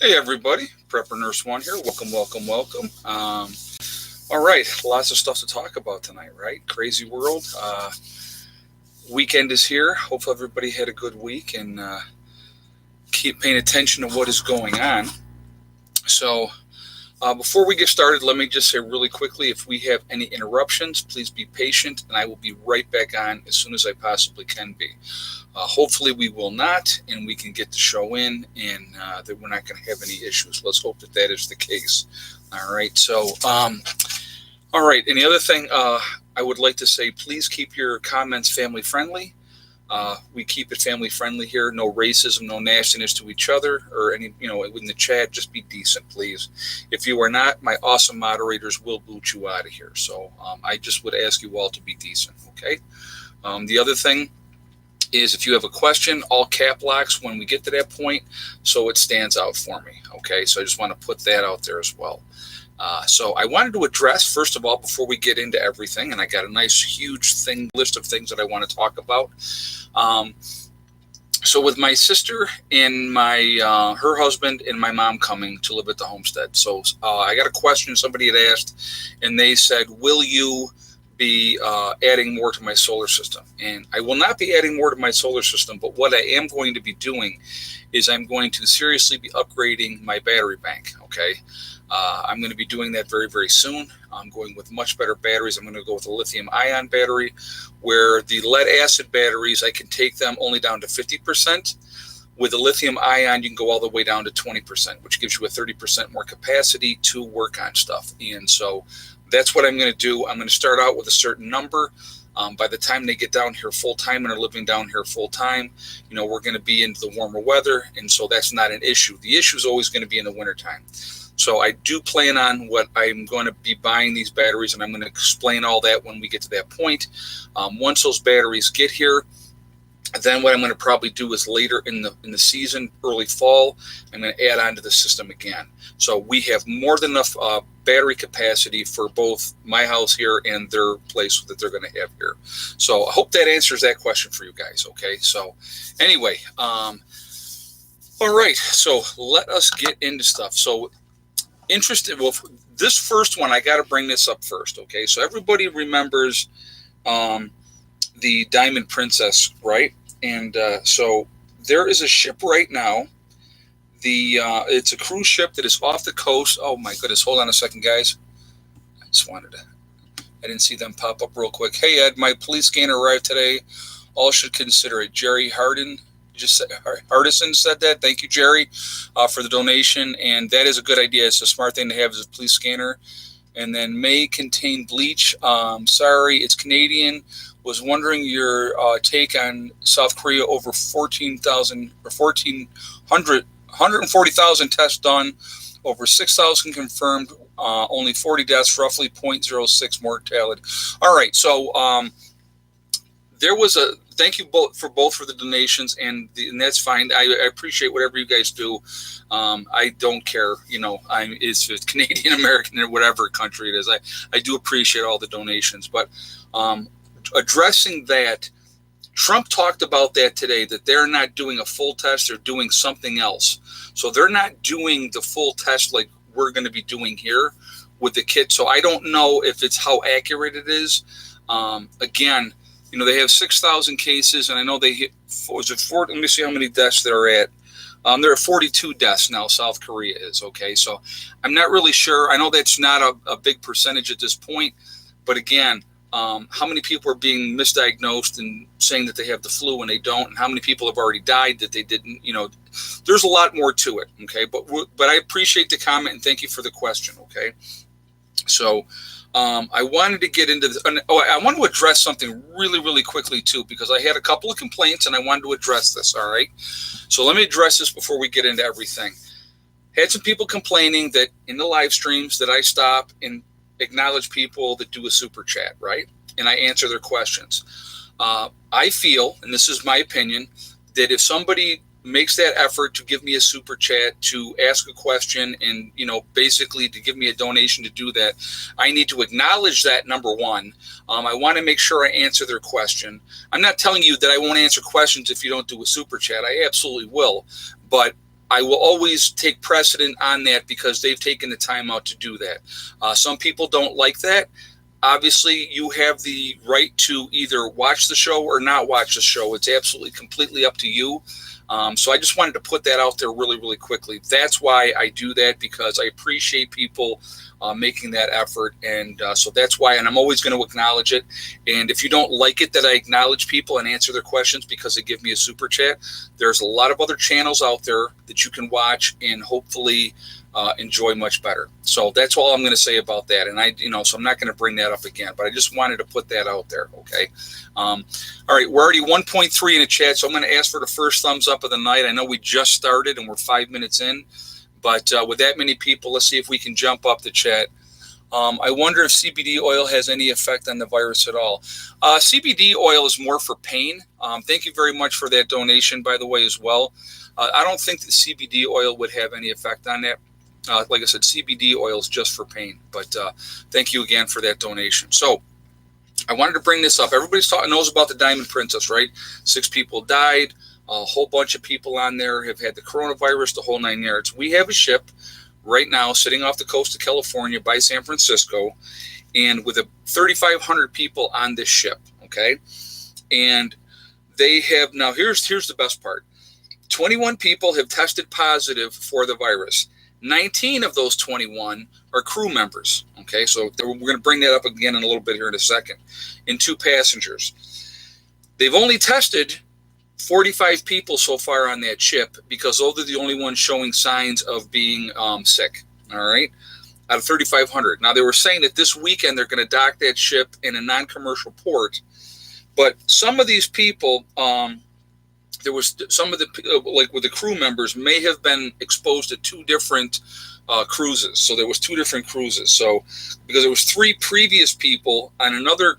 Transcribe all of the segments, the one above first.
Hey everybody, Prepper Nurse One here. Welcome, welcome, welcome. All right, lots of stuff to talk about tonight, right? Crazy world. Weekend is here. Hope everybody had a good week and keep paying attention to what is going on. So, before we get started, let me just say really quickly, if we have any interruptions, please be patient, and I will be right back on as soon as I possibly can be. Hopefully, we will not, and we can get the show in, and that we're not going to have any issues. Let's hope that that is the case. All right. So, all right. And the other thing I would like to say, please keep your comments family friendly. We keep it family friendly here. No racism, no nastiness to each other or any, in the chat. Just be decent, please. If you are not, my awesome moderators will boot you out of here. So I just would ask you all to be decent. Okay. The other thing is if you have a question, all cap locks when we get to that point, so it stands out for me. Okay, so I just want to put that out there as well. So I wanted to address, first of all, before we get into everything, and I got a nice huge list of things that I want to talk about. So with my sister and her husband and my mom coming to live at the homestead. So I got a question somebody had asked, and they said, will you be adding more to my solar system? And I will not be adding more to my solar system, but what I am going to be doing is I'm going to seriously be upgrading my battery bank. Okay. I'm going to be doing that very, very soon. I'm going with much better batteries. I'm going to go with a lithium ion battery, where the lead acid batteries, I can take them only down to 50%. With the lithium ion, you can go all the way down to 20%, which gives you a 30% more capacity to work on stuff. And so that's what I'm going to do. I'm going to start out with a certain number. By the time they get down here full time and are living down here full time, we're going to be into the warmer weather. And so that's not an issue. The issue is always going to be in the wintertime. So I do plan on what I'm going to be buying these batteries, and I'm going to explain all that when we get to that point. Once those batteries get here, then what I'm going to probably do is later in the season, early fall, I'm going to add on to the system again. So we have more than enough battery capacity for both my house here and their place that they're going to have here. So I hope that answers that question for you guys. Okay. So anyway, all right. So let us get into stuff. So interested. Well, this first one, I got to bring this up first. Okay. So everybody remembers the Diamond Princess, right? And so there is a ship right now. It's a cruise ship that is off the coast. Oh my goodness! Hold on a second, guys. I didn't see them pop up real quick. Hey Ed, my police scanner arrived today. All should consider it. Jerry Hardison said that. Thank you, Jerry, for the donation. And that is a good idea. It's a smart thing to have as a police scanner. And then may contain bleach. Sorry, it's Canadian. Was wondering your take on South Korea. Over 14,000 or 140,000 tests done, over 6,000 confirmed, only 40 deaths, roughly 0.06 mortality. All right, so there was a thank you both for the donations, and that's fine. I appreciate whatever you guys do. I don't care, it's Canadian, American, or whatever country it is. I do appreciate all the donations, but addressing that, Trump talked about that today, that they're not doing a full test, they're doing something else. So they're not doing the full test like we're going to be doing here with the kit. So I don't know if it's how accurate it is. Again, they have 6,000 cases, and I know they hit, let me see how many deaths they're at. There are 42 deaths now, South Korea is, okay? So I'm not really sure. I know that's not a big percentage at this point, but again, how many people are being misdiagnosed and saying that they have the flu when they don't, and how many people have already died that they didn't, there's a lot more to it, okay? But I appreciate the comment, and thank you for the question, okay? So I wanted to get into this. I want to address something really, really quickly, too, because I had a couple of complaints, and I wanted to address this, all right? So let me address this before we get into everything. Had some people complaining that in the live streams that I stop and acknowledge people that do a super chat, right? And I answer their questions. I feel, and this is my opinion, that if somebody makes that effort to give me a super chat, to ask a question, and basically to give me a donation to do that, I need to acknowledge that, number one. I want to make sure I answer their question. I'm not telling you that I won't answer questions if you don't do a super chat. I absolutely will, but I will always take precedent on that because they've taken the time out to do that. Some people don't like that. Obviously, you have the right to either watch the show or not watch the show. It's absolutely completely up to you. So I just wanted to put that out there really, really quickly. That's why I do that, because I appreciate people making that effort. And so that's why, and I'm always going to acknowledge it. And if you don't like it that I acknowledge people and answer their questions because they give me a super chat, there's a lot of other channels out there that you can watch and hopefully enjoy much better. So that's all I'm going to say about that. And so I'm not going to bring that up again, but I just wanted to put that out there. Okay. All right. We're already 1.3 in the chat. So I'm going to ask for the first thumbs up of the night. I know we just started and we're 5 minutes in, but with that many people, let's see if we can jump up the chat. I wonder if CBD oil has any effect on the virus at all. CBD oil is more for pain. Thank you very much for that donation, by the way, as well. I don't think that CBD oil would have any effect on that. Like I said, CBD oil is just for pain. But thank you again for that donation. So I wanted to bring this up. Everybody knows about the Diamond Princess, right? 6 people died. A whole bunch of people on there have had the coronavirus, the whole 9 yards. We have a ship right now sitting off the coast of California by San Francisco, and with 3,500 people on this ship, okay? And they have, now here's the best part. 21 people have tested positive for the virus. 19 of those 21 are crew members, okay? So we're going to bring that up again in a little bit here in a second. And 2 passengers. They've only tested 45 people so far on that ship because those are the only ones showing signs of being sick, all right, out of 3,500. Now, they were saying that this weekend they're going to dock that ship in a non-commercial port, but some of these people, there was some of the, like with the crew members, may have been exposed to 2 different cruises. So there was 2 different cruises. So because there was 3 previous people on another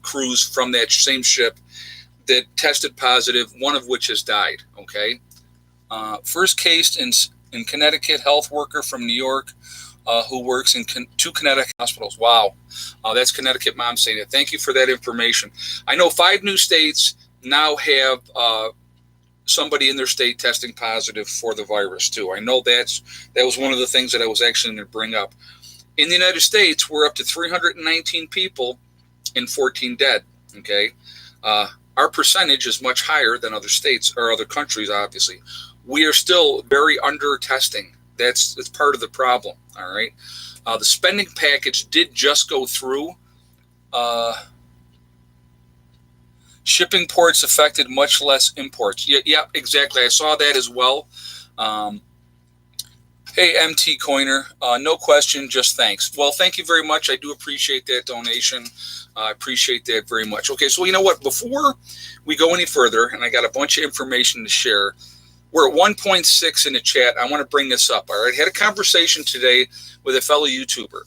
cruise from that same ship that tested positive, one of which has died, okay? First case in Connecticut, health worker from New York who works in 2 Connecticut hospitals. Wow. That's Connecticut mom saying that. Thank you for that information. I know 5 new states now have somebody in their state testing positive for the virus too. I know that was one of the things that I was actually going to bring up. In the United States, we're up to 319 people and 14 dead, okay? Our percentage is much higher than other states or other countries, obviously. We are still very under testing. That's part of the problem, all right? The spending package did just go through. Shipping ports affected, much less imports. Yeah, exactly. I saw that as well. Hey, MT Coiner, no question, just thanks. Well, thank you very much. I do appreciate that donation. I appreciate that very much. Okay, so you know what? Before we go any further, and I got a bunch of information to share, we're at 1.6 in the chat. I want to bring this up. All right, I had a conversation today with a fellow YouTuber,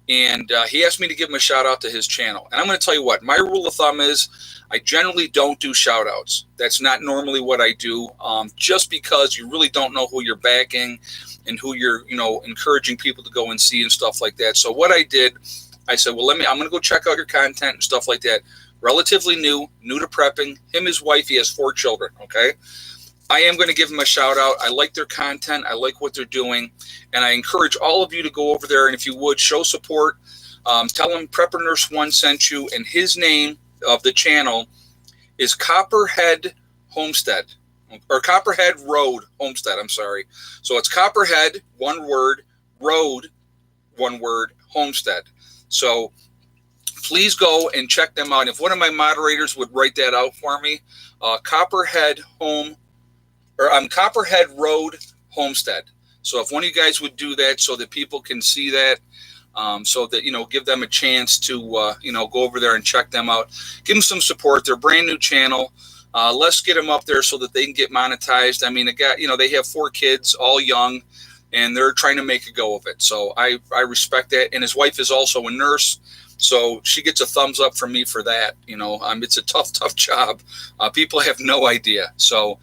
and he asked me to give him a shout out to his channel. And I'm going to tell you what, my rule of thumb is I generally don't do shout outs. That's not normally what I do, just because you really don't know who you're backing and who you're, encouraging people to go and see and stuff like that. So what I did, I said, well, I'm going to go check out your content and stuff like that. Relatively new to prepping. Him, his wife, he has 4 children, okay? I am going to give them a shout out. I like their content. I like what they're doing. And I encourage all of you to go over there. And if you would, show support. Tell him Prepper Nurse 1 sent you. And his name of the channel is Copperhead Homestead. Or Copperhead Road Homestead, I'm sorry. So it's Copperhead, 1 word, Road, 1 word, Homestead. So please go and check them out. If one of my moderators would write that out for me, Copperhead Road Homestead. So if one of you guys would do that so that people can see that, so that, give them a chance to, go over there and check them out. Give them some support. They're a brand new channel. Let's get them up there so that they can get monetized. I mean, they have 4 kids, all young, and they're trying to make a go of it. So I respect that. And his wife is also a nurse, so she gets a thumbs up from me for that. It's a tough job. People have no idea. So,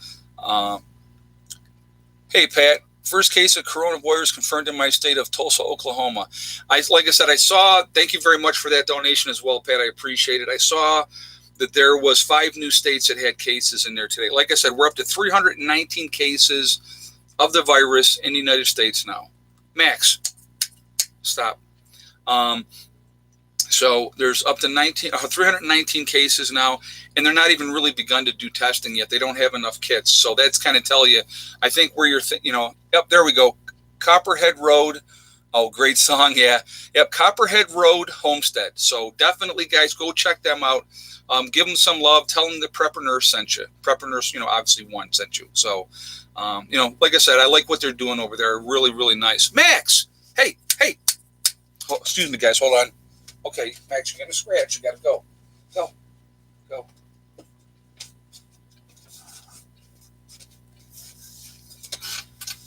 hey, Pat, first case of coronavirus confirmed in my state of Tulsa, Oklahoma. Like I said, I saw, thank you very much for that donation as well, Pat. I appreciate it. I saw that there was 5 new states that had cases in there today. Like I said, we're up to 319 cases, of the virus in the United States now. Max, stop. So there's up to 319 cases now, and they're not even really begun to do testing yet. They don't have enough kits. So that's kind of tell you, I think where you're, yep, there we go. Copperhead Road. Oh, great song. Yeah. Yep. Copperhead Road, Homestead. So definitely, guys, go check them out. Give them some love. Tell them the Prepper Nurse sent you. Prepper Nurse, obviously one sent you. So, like I said, I like what they're doing over there. Really, really nice. Max, hey. Oh, excuse me, guys. Hold on. Okay, Max, you're going to scratch. You got to go. Go.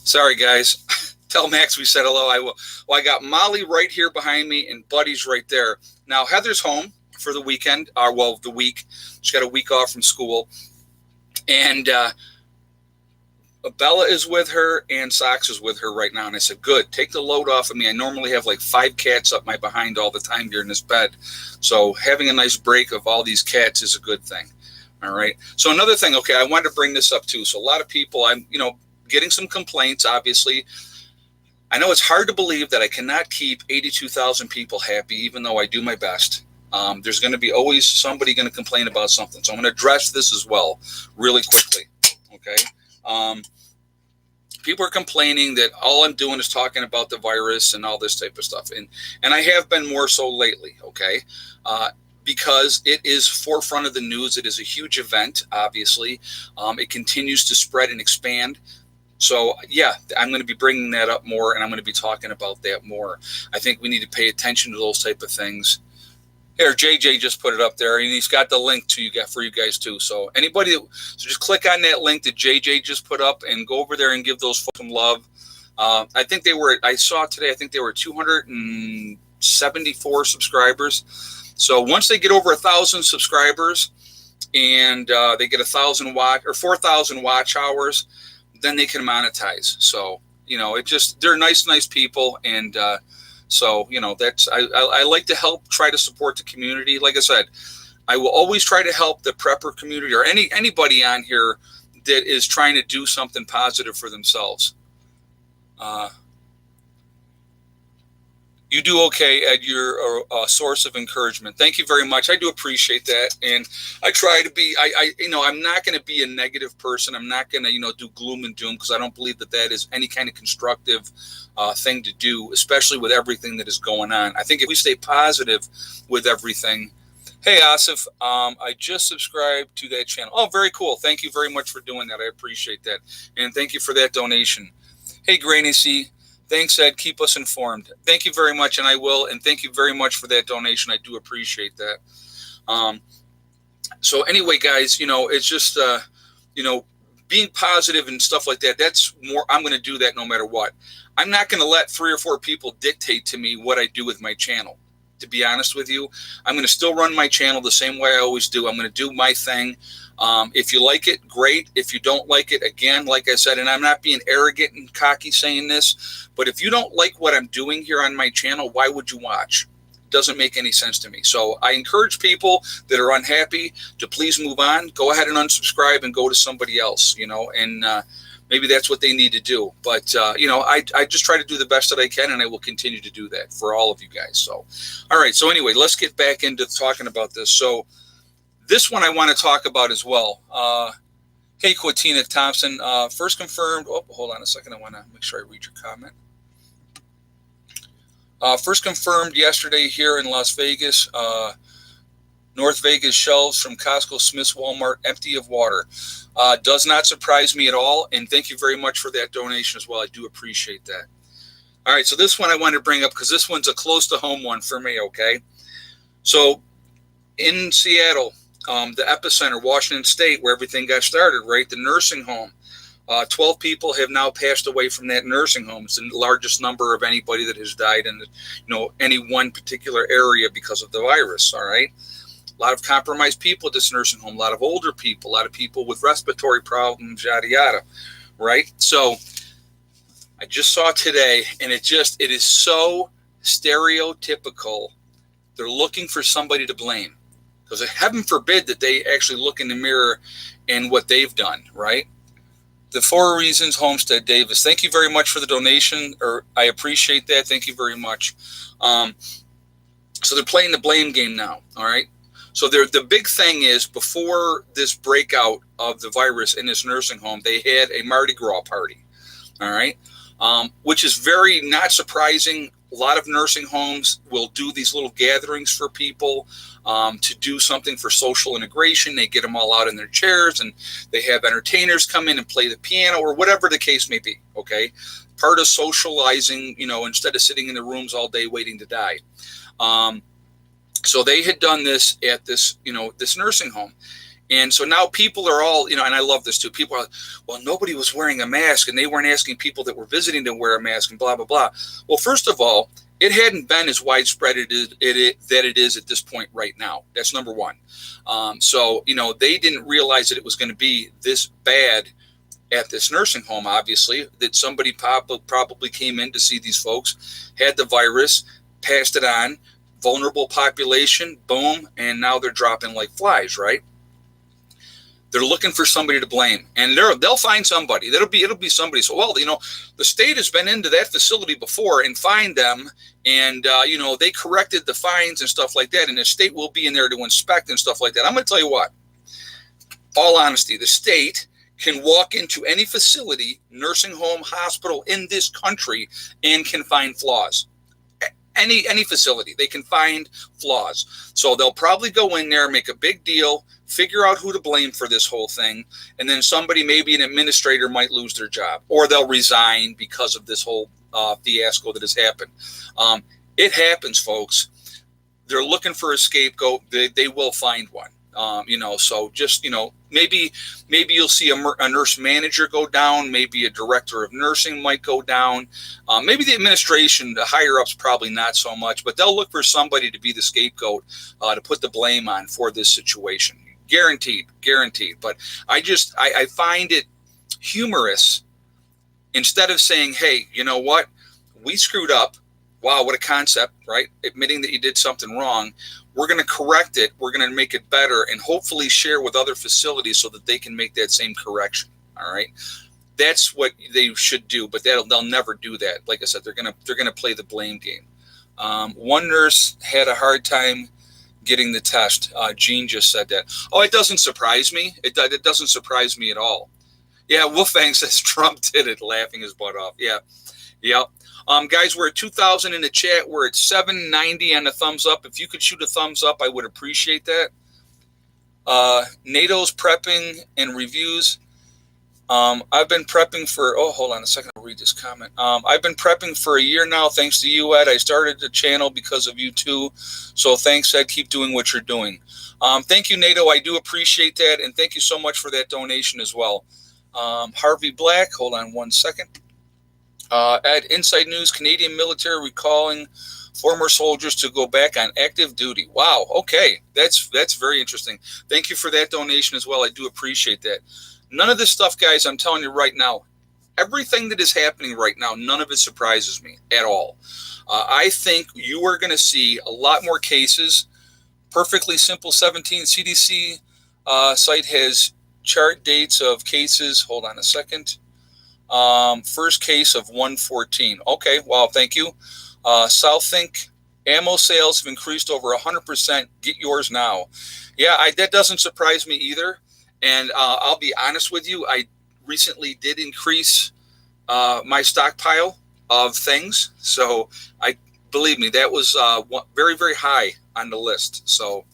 Sorry, guys. Tell Max we said hello. I will. Well, I got Molly right here behind me and Buddy's right there. Now, Heather's home for the weekend, the week. She got a week off from school. And Bella is with her and Sox is with her right now. And I said, good, take the load off of me. I normally have like 5 cats up my behind all the time here in this bed. So having a nice break of all these cats is a good thing. All right. So another thing, okay, I wanted to bring this up too. So a lot of people, I'm, getting some complaints, obviously. I know it's hard to believe that I cannot keep 82,000 people happy, even though I do my best. There's going to be always somebody going to complain about something. So I'm going to address this as well really quickly. Okay. People are complaining that all I'm doing is talking about the virus and all this type of stuff. And I have been more so lately. Okay. Because it is forefront of the news. It is a huge event, obviously. It continues to spread and expand. So, yeah, I'm going to be bringing that up more, and I'm going to be talking about that more. I think we need to pay attention to those type of things. Here, JJ just put it up there, and he's got the link for you guys too. So so just click on that link that JJ just put up and go over there and give those folks some love. I saw today, I think they were 274 subscribers. So once they get over 1,000 subscribers and they get 1,000 or 4,000 watch hours, then they can monetize. So, they're nice people. And so, I like to help try to support the community. Like I said, I will always try to help the prepper community or anybody on here that is trying to do something positive for themselves. You do okay, Ed. You're a source of encouragement. Thank you very much. I do appreciate that. And I try to be, I'm not going to be a negative person. I'm not going to, do gloom and doom, because I don't believe that is any kind of constructive thing to do, especially with everything that is going on. I think if we stay positive with everything. Hey, Asif, I just subscribed to that channel. Oh, very cool. Thank you very much for doing that. I appreciate that. And thank you for that donation. Hey, Granny C. Thanks, Ed. Keep us informed. Thank you very much, and I will. And thank you very much for that donation. I do appreciate that. So anyway, guys, it's just, being positive and stuff like that. That's more, I'm going to do that no matter what. I'm not going to let 3 or 4 people dictate to me what I do with my channel. To be honest with you, I'm going to still run my channel the same way I always do. I'm going to do my thing. If you like it, great. If you don't like it, again, like I said, and I'm not being arrogant and cocky saying this, but if you don't like what I'm doing here on my channel, why would you watch? It doesn't make any sense to me. So I encourage people that are unhappy to please move on. Go ahead and unsubscribe and go to somebody else, and maybe that's what they need to do. But, I just try to do the best that I can, and I will continue to do that for all of you guys. So, all right. So anyway, let's get back into talking about this. So this one I want to talk about as well. Hey, Quatina Thompson, first confirmed. Oh, hold on a second. I want to make sure I read your comment. First confirmed yesterday here in Las Vegas. North Vegas shelves from Costco, Smith's, Walmart, empty of water. Does not surprise me at all. And thank you very much for that donation as well. I do appreciate that. All right. So this one I wanted to bring up because this one's a close to home one for me. Okay. So in Seattle, the epicenter, Washington State, where everything got started, right? The nursing home. 12 people have now passed away from that nursing home. It's the largest number of anybody that has died in, any one particular area because of the virus. All right. A lot of compromised people at this nursing home, a lot of older people, a lot of people with respiratory problems, yada, yada. Right. So I just saw today, and it is so stereotypical. They're looking for somebody to blame, because heaven forbid that they actually look in the mirror and what they've done. Right. The 4 reasons Homestead Davis. Thank you very much for the donation, or I appreciate that. Thank you very much. So they're playing the blame game now. All right. So the big thing is, before this breakout of the virus in this nursing home, they had a Mardi Gras party. All right. Which is very not surprising. A lot of nursing homes will do these little gatherings for people to do something for social integration. They get them all out in their chairs, and they have entertainers come in and play the piano, or whatever the case may be. Okay. Part of socializing, instead of sitting in the rooms all day waiting to die. So they had done this at this, this nursing home. And so now people are all, and I love this too. People are, well, nobody was wearing a mask, and they weren't asking people that were visiting to wear a mask, and blah, blah, blah. Well, first of all, it hadn't been as widespread that it is at this point right now. That's number one. So, they didn't realize that it was going to be this bad at this nursing home, obviously, that somebody probably came in to see these folks, had the virus, passed it on, vulnerable population, boom, and now they're dropping like flies, right? They're looking for somebody to blame, and they'll find somebody. It'll be somebody. So, well, the state has been into that facility before and fined them, and they corrected the fines and stuff like that, and the state will be in there to inspect and stuff like that. I'm going to tell you what. All honesty, the state can walk into any facility, nursing home, hospital in this country, and can find flaws. Any facility, they can find flaws. So they'll probably go in there, make a big deal, figure out who to blame for this whole thing, and then somebody, maybe an administrator, might lose their job, or they'll resign because of this whole fiasco that has happened. It happens, folks. They're looking for a scapegoat. They will find one. So just, maybe you'll see a nurse manager go down. Maybe a director of nursing might go down. Maybe the administration, the higher ups, probably not so much, but they'll look for somebody to be the scapegoat, to put the blame on for this situation. Guaranteed. But I find it humorous. Instead of saying, hey, you know what? We screwed up. Wow, what a concept, right? Admitting that you did something wrong. We're going to correct it. We're going to make it better, and hopefully share with other facilities so that they can make that same correction. All right. That's what they should do, but they'll never do that. Like I said, they're going to play the blame game. One nurse had a hard time getting the test. Jean just said that. Oh, it doesn't surprise me. It doesn't surprise me at all. Yeah, Wolfgang says Trump did it, laughing his butt off. Yeah. Guys, we're at 2,000 in the chat. We're at 790 on the thumbs up. If you could shoot a thumbs up, I would appreciate that. NATO's prepping and reviews. I've been prepping for, hold on a second, I'll read this comment. I've been prepping for a year now, thanks to you, Ed. I started the channel because of you too. So thanks, Ed. Keep doing what you're doing. Thank you, NATO. I do appreciate that. And thank you so much for that donation as well. Harvey Black, hold on one second. Ed, Inside News, Canadian military recalling former soldiers to go back on active duty. Wow. Okay. That's very interesting. Thank you for that donation as well. I do appreciate that. None of this stuff, guys, I'm telling you right now, everything that is happening right now, none of it surprises me at all. I think you are going to see a lot more cases. Perfectly Simple 17 CDC site has chart dates of cases. Hold on a second. First case of 114. Okay, wow, thank you. Souththink ammo sales have increased over 100%. Get yours now. Yeah, that doesn't surprise me either. And I'll be honest with you, I recently did increase my stockpile of things. So believe me, that was very, very high on the list. So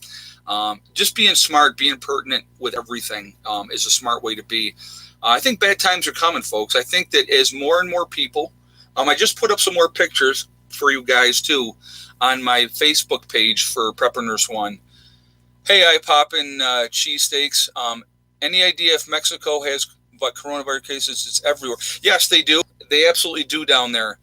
just being smart, being pertinent with everything is a smart way to be. I think bad times are coming, folks. I think that as more and more people, I just put up some more pictures for you guys too on my Facebook page for Prepper Nurse One. Hey, I pop in cheesesteaks. Any idea if Mexico has coronavirus cases? It's everywhere. Yes, they do. They absolutely do down there.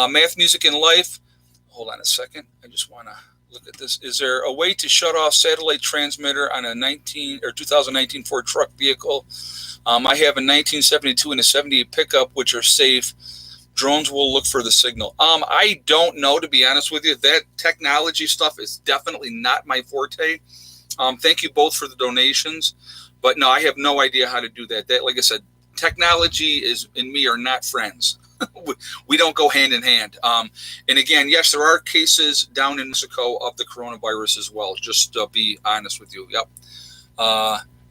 Math, Music, and Life. Hold on a second. I just want to look at this. Is there a way to shut off satellite transmitter on a 2019 Ford truck vehicle? I have a 1972 and a 78 pickup, which are safe. Drones will look for the signal. I don't know, to be honest with you. That technology stuff is definitely not my forte. Thank you both for the donations. But no, I have no idea how to do that. That, like I said, technology is and me are not friends. We don't go hand in hand. And again, yes, there are cases down in Mexico of the coronavirus as well. Just to be honest with you. Yep.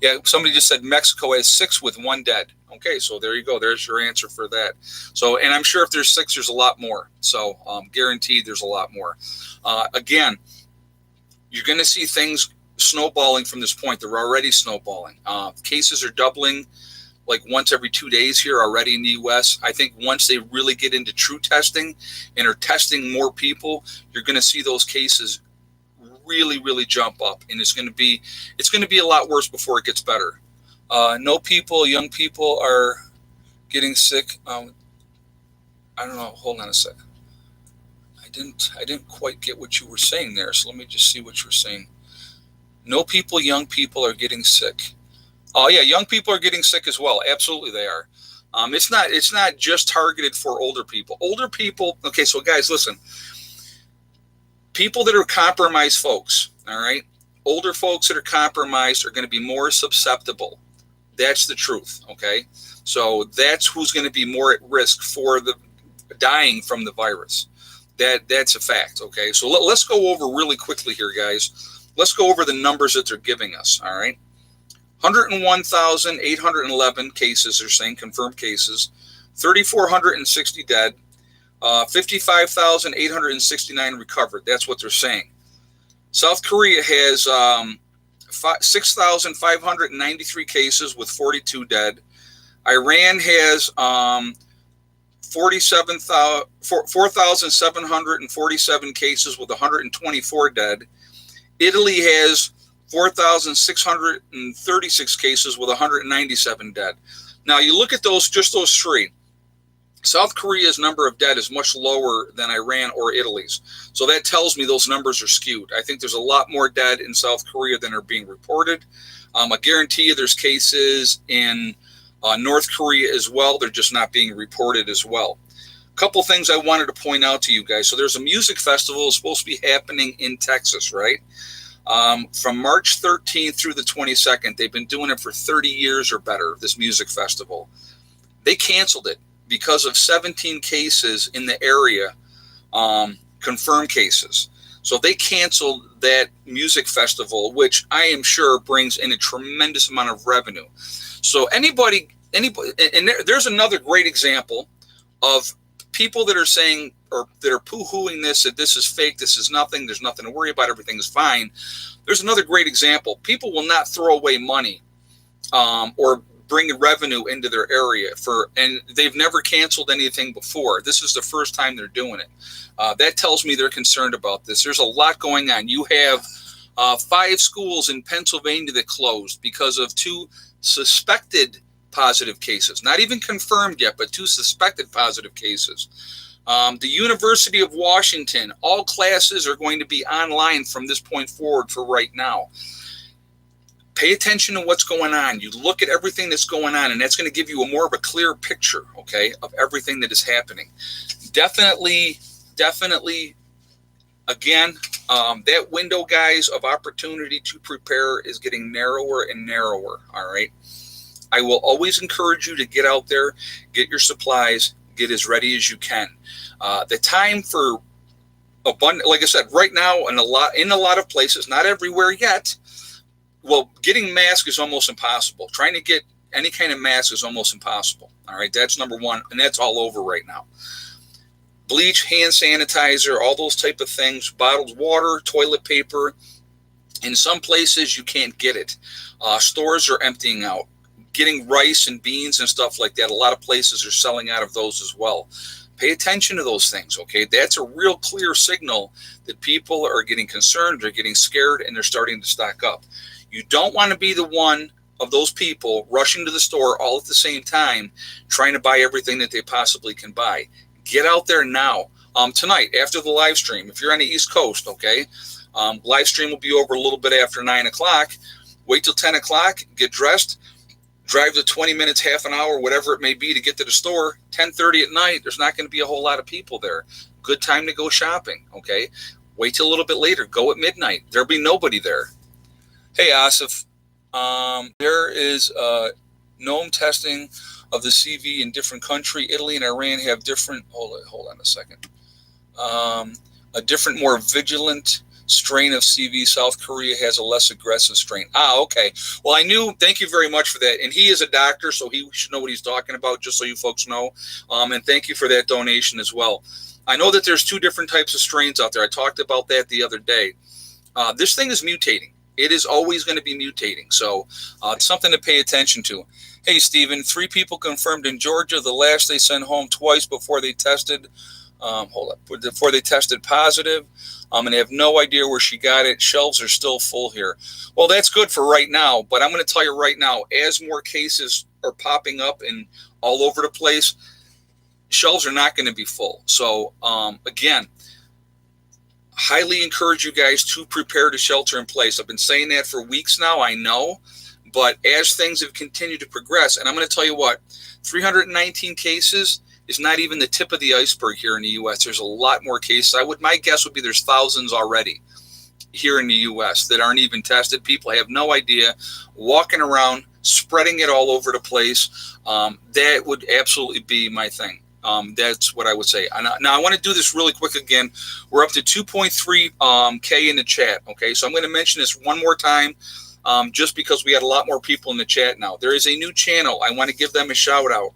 Yeah, somebody just said Mexico has 6 with 1 dead. Okay, so there you go. There's your answer for that. So, and I'm sure if there's 6, there's a lot more. So, guaranteed there's a lot more. Again, you're going to see things snowballing from this point. They're already snowballing. Cases are doubling like once every 2 days here already in the U.S. I think once they really get into true testing and are testing more people, you're going to see those cases really jump up, and it's going to be a lot worse before it gets better. Young people are getting sick. I don't know. Hold on a second. I didn't quite get what you were saying there. So let me just see what you're saying. Young people are getting sick. Oh yeah, young people are getting sick as well. Absolutely, they are. It's not just targeted for older people. Older people. Okay, so guys, listen. People that are compromised folks, all right? Older folks that are compromised are going to be more susceptible. That's the truth, okay? So that's who's going to be more at risk for the dying from the virus. That's a fact, okay? So let's go over really quickly here, guys. Let's go over the numbers that they're giving us, all right? 101,811 cases, they're saying, confirmed cases. 3,460 dead. 55,869 recovered. That's what they're saying. South Korea has 6,593 cases with 42 dead. Iran has 4,747 cases with 124 dead. Italy has 4,636 cases with 197 dead. Now you look at those 3. South Korea's number of dead is much lower than Iran or Italy's. So that tells me those numbers are skewed. I think there's a lot more dead in South Korea than are being reported. I guarantee you there's cases in North Korea as well. They're just not being reported as well. A couple things I wanted to point out to you guys. So there's a music festival supposed to be happening in Texas, right? From March 13th through the 22nd. They've been doing it for 30 years or better, this music festival. They canceled it because of 17 cases in the area, confirmed cases. So they canceled that music festival, which I am sure brings in a tremendous amount of revenue. So anybody, and there's another great example of people that are saying, or that are poo-hooing this, that this is fake, this is nothing, there's nothing to worry about, everything is fine. There's another great example. People will not throw away money or bring revenue into their area and they've never canceled anything before. This is the first time they're doing it. That tells me they're concerned about this. There's a lot going on. You have 5 schools in Pennsylvania that closed because of 2 suspected positive cases, not even confirmed yet, but 2 suspected positive cases. The University of Washington, all classes are going to be online from this point forward for right now. Pay attention to what's going on. You look at everything that's going on, and that's going to give you more of a clear picture, okay, of everything that is happening. Definitely, again, that window, guys, of opportunity to prepare is getting narrower and narrower, all right? I will always encourage you to get out there, get your supplies, get as ready as you can. The time for abundant, like I said, right now in a lot of places, not everywhere yet. Well, getting masks is almost impossible. Trying to get any kind of mask is almost impossible. All right, that's number one, and that's all over right now. Bleach, hand sanitizer, all those type of things, bottled water, toilet paper. In some places, you can't get it. Stores are emptying out. Getting rice and beans and stuff like that, a lot of places are selling out of those as well. Pay attention to those things, okay? That's a real clear signal that people are getting concerned, they're getting scared, and they're starting to stock up. You don't want to be the one of those people rushing to the store all at the same time, trying to buy everything that they possibly can buy. Get out there now. Tonight, after the live stream, if you're on the East Coast, okay, live stream will be over a little bit after 9 o'clock. Wait till 10 o'clock, get dressed, drive the 20 minutes, half an hour, whatever it may be to get to the store. 10:30 at night, there's not going to be a whole lot of people there. Good time to go shopping, okay? Wait till a little bit later. Go at midnight. There'll be nobody there. Hey, Asif, there is Gnome testing of the CV in different country. Italy and Iran have different. Hold on a second. A different, more vigilant strain of CV. South Korea has a less aggressive strain. Okay. Well, I knew. Thank you very much for that. And he is a doctor, so he should know what he's talking about, just so you folks know. And thank you for that donation as well. I know that there's two different types of strains out there. I talked about that the other day. This thing is mutating. It is always going to be mutating. So it's something to pay attention to. Hey, Stephen, 3 people confirmed in Georgia. The last they sent home twice before they tested. Before they tested positive. And they have no idea where she got it. Shelves are still full here. Well, that's good for right now. But I'm going to tell you right now, as more cases are popping up and all over the place, shelves are not going to be full. So, again, highly encourage you guys to prepare to shelter in place. I've been saying that for weeks now, I know. But as things have continued to progress, and I'm going to tell you what, 319 cases is not even the tip of the iceberg here in the U.S. There's a lot more cases. My guess would be there's thousands already here in the U.S. that aren't even tested. People have no idea, walking around, spreading it all over the place. That would absolutely be my thing. That's what I would say. Now, I want to do this really quick again. We're up to 2.3 K in the chat. Okay, so I'm going to mention this one more time just because we got a lot more people in the chat now. There is a new channel. I want to give them a shout out.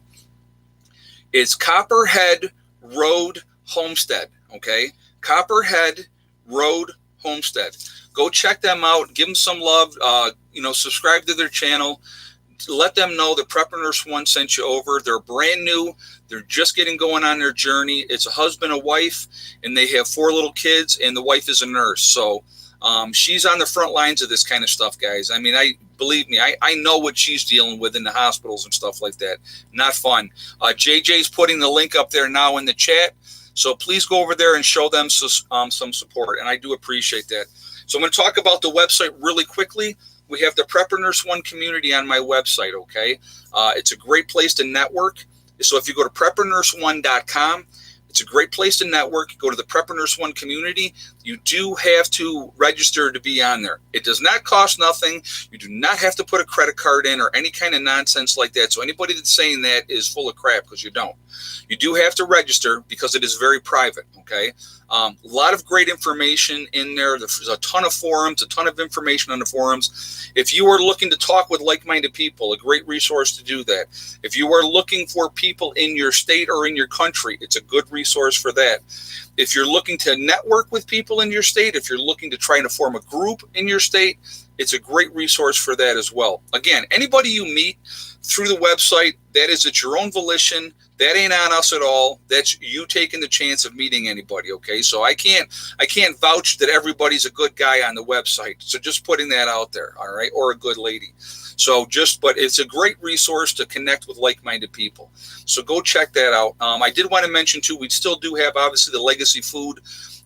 It's Copperhead Road Homestead, okay? Copperhead Road Homestead. Go check them out. Give them some love. Subscribe to their channel. Let them know the Prepper Nurse One sent you over. They're brand new. They're just getting going on their journey. It's a husband, a wife, and they have 4 little kids, and the wife is a nurse. So she's on the front lines of this kind of stuff, guys. I mean, believe me, I know what she's dealing with in the hospitals and stuff like that. Not fun. JJ's putting the link up there now in the chat. So please go over there and show them some support. And I do appreciate that. So I'm going to talk about the website really quickly. We have the Prepper Nurse One community on my website, okay? It's a great place to network. So if you go to preppernurse1.com, it's a great place to network. Go to the Prepper Nurse One community. You do have to register to be on there. It does not cost nothing. You do not have to put a credit card in or any kind of nonsense like that. So anybody that's saying that is full of crap, because you don't. You do have to register because it is very private, okay? A lot of great information in there. There's a ton of forums, a ton of information on the forums. If you are looking to talk with like-minded people, a great resource to do that. If you are looking for people in your state or in your country, it's a good resource for that. If you're looking to network with people in your state, if you're looking to try to form a group in your state, it's a great resource for that as well. Again, anybody you meet through the website, that is at your own volition. That ain't on us at all. That's you taking the chance of meeting anybody, okay? So I can't vouch that everybody's a good guy on the website. So just putting that out there, all right? Or a good lady. But it's a great resource to connect with like-minded people. So go check that out. I did want to mention too, we still do have, obviously, the legacy food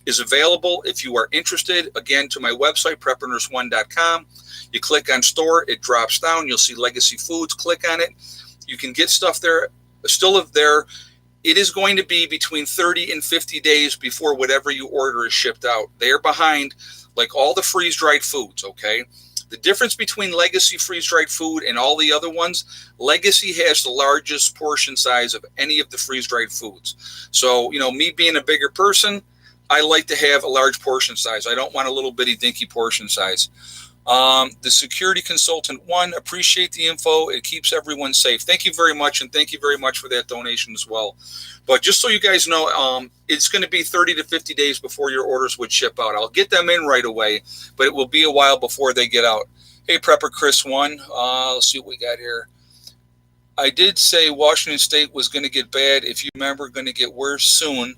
is available. If you are interested, again, to my website, preppernurse1.com. You click on store, it drops down. You'll see legacy foods. Click on it. You can get stuff there. Still there. It is going to be between 30 and 50 days before whatever you order is shipped out. They're behind, like all the freeze-dried foods, okay? The difference between Legacy freeze-dried food and all the other ones, Legacy has the largest portion size of any of the freeze-dried foods. So, me being a bigger person, I like to have a large portion size. I don't want a little bitty dinky portion size. The security consultant one, appreciate the info. It keeps everyone safe. Thank you very much. And thank you very much for that donation as well. But just so you guys know, it's going to be 30 to 50 days before your orders would ship out. I'll get them in right away, but it will be a while before they get out. Hey, Prepper Chris 1. Let's see what we got here. I did say Washington State was going to get bad. If you remember, going to get worse soon.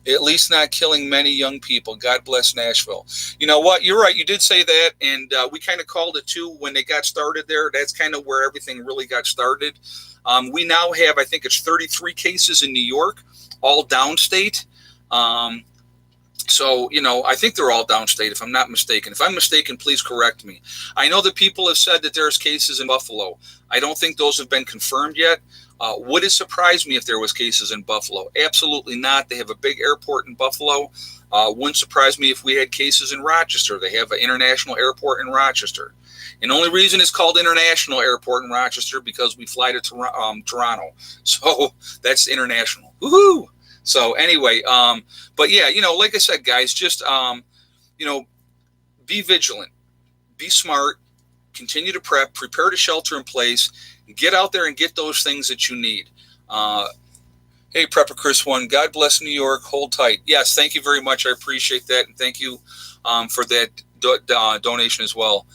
At least not killing many young people. God bless Nashville. You know what? You're right. You did say that, and we kind of called it too when they got started there. That's kind of where everything really got started. We now have, I think it's 33 cases in New York, all downstate. So, I think they're all downstate, if I'm not mistaken. If I'm mistaken, please correct me. I know that people have said that there's cases in Buffalo. I don't think those have been confirmed yet. Would it surprise me if there was cases in Buffalo? Absolutely not. They have a big airport in Buffalo. Wouldn't surprise me if we had cases in Rochester. They have an international airport in Rochester. And the only reason it's called International Airport in Rochester because we fly to Toronto. So that's international. Woohoo! So anyway, but yeah, like I said, guys, just, be vigilant, be smart, continue to prepare to shelter in place, get out there and get those things that you need. Hey, Prepper Chris 1, God bless New York, hold tight. Yes, thank you very much. I appreciate that. And thank you for that donation as well.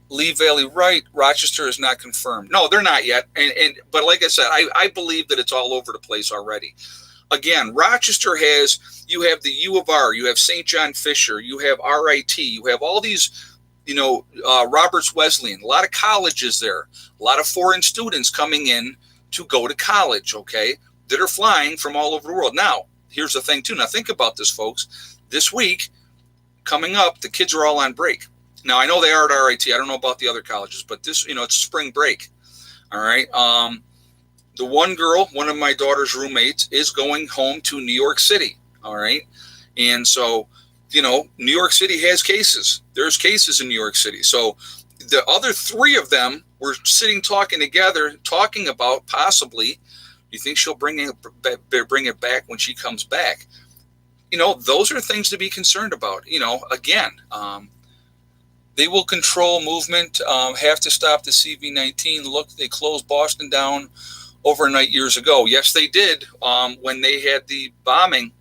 Lee Valley, right, Rochester is not confirmed. No, they're not yet. But like I said, I believe that it's all over the place already. Again, Rochester you have the U of R, you have St. John Fisher, you have RIT, you have all these, Roberts Wesleyan, a lot of colleges there, a lot of foreign students coming in to go to college, okay, that are flying from all over the world. Now, here's the thing, too. Now, think about this, folks. This week, coming up, the kids are all on break. Now, I know they are at RIT. I don't know about the other colleges, but this, it's spring break, all right? The one girl, one of my daughter's roommates, is going home to New York City, all right? And so, New York City has cases. There's cases in New York City. So the other three of them were sitting talking together, talking about possibly, you think she'll bring it back when she comes back? Those are things to be concerned about. Again, they will control movement, have to stop the CV-19. Look, they closed Boston down overnight years ago. Yes, they did. When they had the bombing,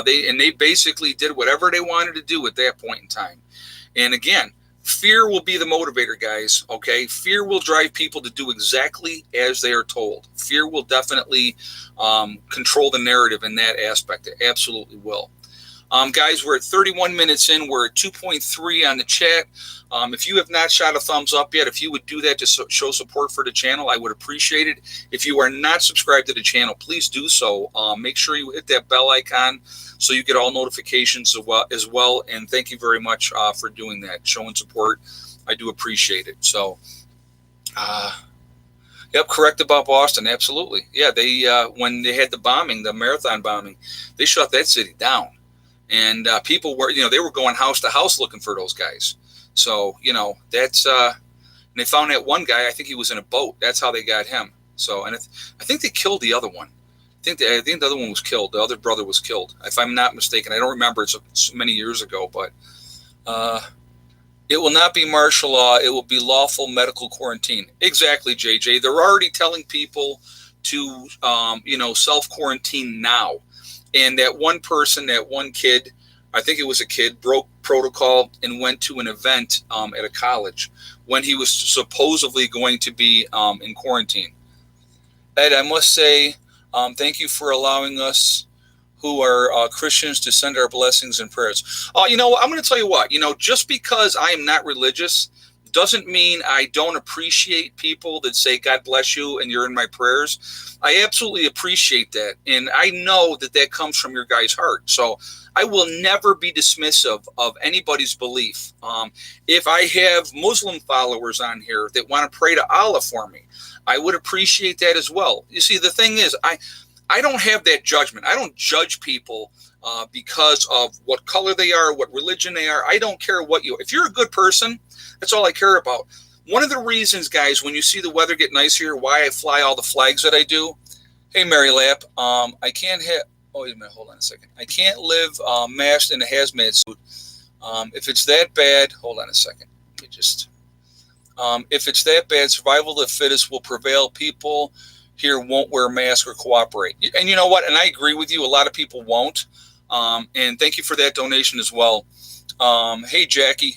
they basically did whatever they wanted to do at that point in time. And again, fear will be the motivator, guys. Okay, fear will drive people to do exactly as they are told. Fear will definitely control the narrative in that aspect. It absolutely will. Guys, we're at 31 minutes in. We're at 2.3 on the chat. If you have not shot a thumbs up yet, if you would do that to show support for the channel, I would appreciate it. If you are not subscribed to the channel, please do so. Make sure you hit that bell icon so you get all notifications as well. And thank you very much for doing that, showing support. I do appreciate it. So, yep, correct about Boston. Absolutely. Yeah, they when they had the bombing, the marathon bombing, they shut that city down. And people were, they were going house to house looking for those guys. So, that's, and they found that one guy, I think he was in a boat. That's how they got him. So, and I think they killed the other one. I think the other one was killed. The other brother was killed, if I'm not mistaken. I don't remember. It's so many years ago, but it will not be martial law. It will be lawful medical quarantine. Exactly, JJ. They're already telling people to, self-quarantine now. And that one person, that one kid, I think it was a kid, broke protocol and went to an event at a college when he was supposedly going to be in quarantine. Ed, I must say, thank you for allowing us who are Christians to send our blessings and prayers. I'm going to tell you what, just because I am not religious doesn't mean I don't appreciate people that say, God bless you, and you're in my prayers. I absolutely appreciate that. And I know that comes from your guys' heart. So I will never be dismissive of anybody's belief. If I have Muslim followers on here that want to pray to Allah for me, I would appreciate that as well. You see, the thing is, I don't have that judgment. I don't judge people because of what color they are, what religion they are. I don't care if you're a good person, that's all I care about. One of the reasons, guys, when you see the weather get nicer here, why I fly all the flags that I do. Hey, Mary Lap, I can't hit. Oh, wait a minute. Hold on a second. I can't live masked in a hazmat suit. If it's that bad, hold on a second. Let me just. If it's that bad, survival of the fittest will prevail. People here won't wear masks or cooperate. And you know what? And I agree with you. A lot of people won't. And thank you for that donation as well. Hey, Jackie.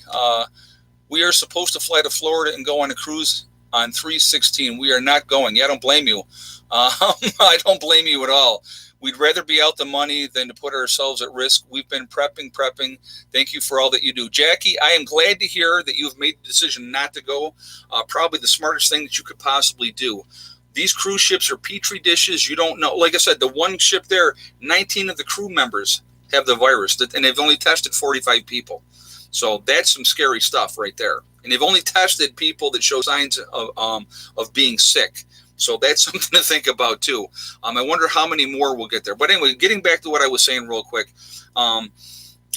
We are supposed to fly to Florida and go on a cruise on 3/16. We are not going. Yeah, I don't blame you. I don't blame you at all. We'd rather be out the money than to put ourselves at risk. We've been prepping. Thank you for all that you do. Jackie, I am glad to hear that you've made the decision not to go. Probably the smartest thing that you could possibly do. These cruise ships are petri dishes. You don't know. Like I said, the one ship there, 19 of the crew members have the virus, and they've only tested 45 people. So that's some scary stuff right there. And they've only tested people that show signs of being sick. So that's something to think about too. I wonder how many more will get there. But anyway, getting back to what I was saying real quick.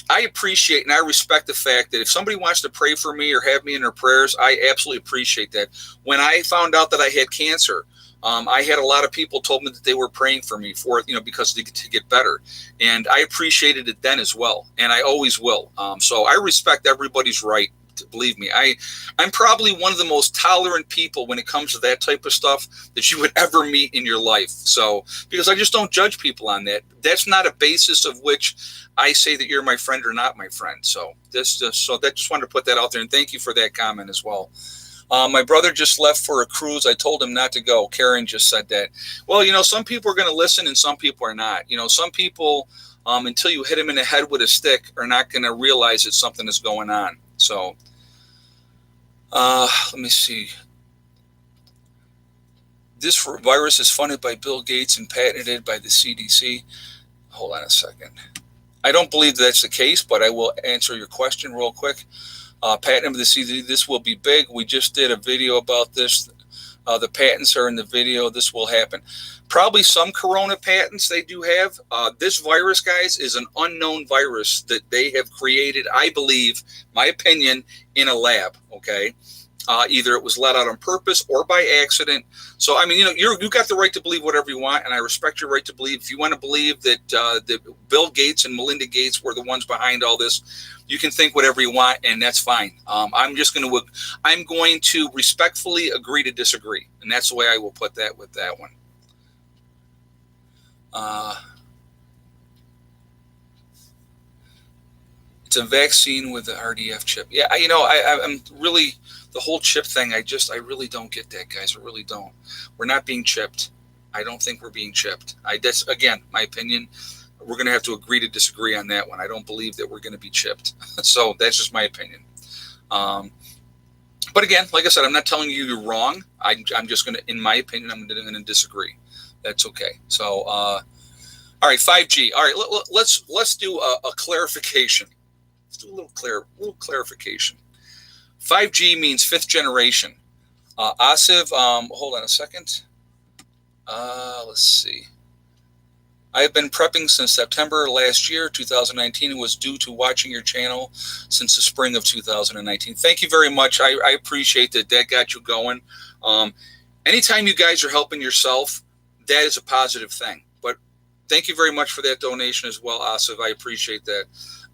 I appreciate and I respect the fact that if somebody wants to pray for me or have me in their prayers, I absolutely appreciate that. When I found out that I had cancer, I had a lot of people told me that they were praying for me for, because to get better. And I appreciated it then as well. And I always will. So I respect everybody's right. Believe me, I'm probably one of the most tolerant people when it comes to that type of stuff that you would ever meet in your life. So, because I just don't judge people on that. That's not a basis of which I say that you're my friend or not my friend. So that just wanted to put that out there. And thank you for that comment as well. My brother just left for a cruise. I told him not to go. Karen just said that. Well, some people are going to listen and some people are not. Some people, until you hit them in the head with a stick, are not going to realize that something is going on. So, let me see. This virus is funded by Bill Gates and patented by the CDC. Hold on a second. I don't believe that's the case, but I will answer your question real quick. Patent of the CDC, this will be big. We just did a video about this. The patents are in the video. This will happen. Probably some corona patents they do have. This virus, guys, is an unknown virus that they have created, I believe, my opinion, in a lab, okay? Either it was let out on purpose or by accident. So, I mean, you got the right to believe whatever you want, and I respect your right to believe. If you want to believe that Bill Gates and Melinda Gates were the ones behind all this, you can think whatever you want, and that's fine. I'm going to respectfully agree to disagree, and that's the way I will put that with that one. It's a vaccine with the RDF chip. Yeah, I'm really, the whole chip thing, I really don't get that, guys. I really don't. We're not being chipped. I don't think we're being chipped. That's, again, my opinion. We're going to have to agree to disagree on that one. I don't believe that we're going to be chipped. So that's just my opinion. But again, like I said, I'm not telling you you're wrong. I'm just going to, in my opinion, I'm going to disagree. That's okay. So, all right, 5G. All right, let's do a clarification. Let's do a little clarification. 5G means fifth generation. Asif, hold on a second. Let's see. I have been prepping since September last year, 2019, and was due to watching your channel since the spring of 2019. Thank you very much. I appreciate that. That got you going. Anytime you guys are helping yourself, that is a positive thing. But thank you very much for that donation as well, Asif. I appreciate that.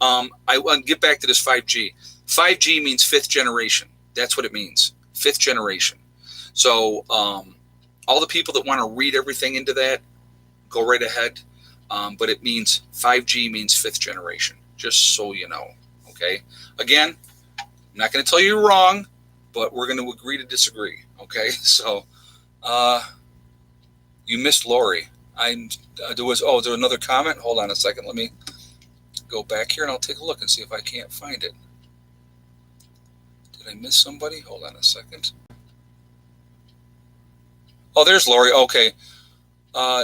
I want to get back to this 5G. 5G means fifth generation. That's what it means. Fifth generation. So all the people that want to read everything into that, go right ahead. But it means 5G means fifth generation, just so you know. Okay. Again, I'm not going to tell you you're wrong, but we're going to agree to disagree. Okay. So you missed Lori. There was another comment. Hold on a second. Let me go back here and I'll take a look and see if I can't find it. Did I miss somebody? Hold on a second. Oh, there's Lori. Okay.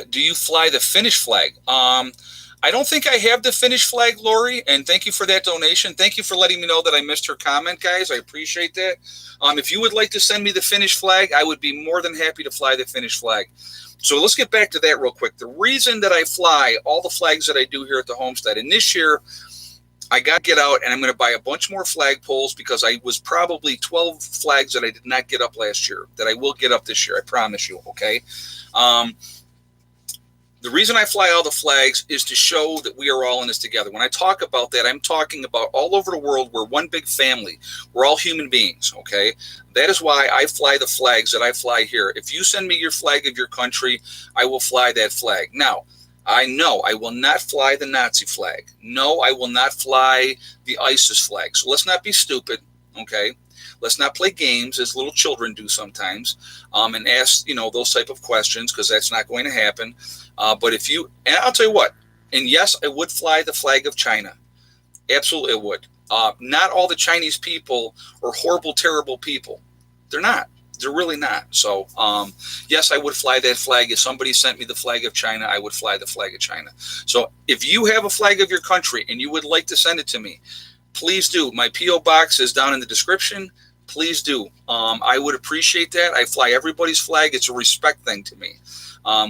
Do you fly the Finnish flag? I don't think I have the Finnish flag, Lori, and thank you for that donation. Thank you for letting me know that I missed her comment, guys. I appreciate that. If you would like to send me the Finnish flag, I would be more than happy to fly the Finnish flag. So let's get back to that real quick. The reason that I fly all the flags that I do here at the Homestead, and this year I got to get out and I'm going to buy a bunch more flag poles because I was probably 12 flags that I did not get up last year that I will get up this year. I promise you. Okay. The reason I fly all the flags is to show that we are all in this together. When I talk about that, I'm talking about all over the world. We're one big family. We're all human beings, okay? That is why I fly the flags that I fly here. If you send me your flag of your country, I will fly that flag. Now, I know I will not fly the Nazi flag. No, I will not fly the ISIS flag. So let's not be stupid, okay? Let's not play games as little children do sometimes and ask, those type of questions because that's not going to happen. But and I'll tell you what, and yes, I would fly the flag of China. Absolutely, it would. Not all the Chinese people are horrible, terrible people. They're not. They're really not. So, yes, I would fly that flag. If somebody sent me the flag of China, I would fly the flag of China. So if you have a flag of your country and you would like to send it to me, please do. My P.O. box is down in the description. please do. I would appreciate that. I fly everybody's flag. It's a respect thing to me.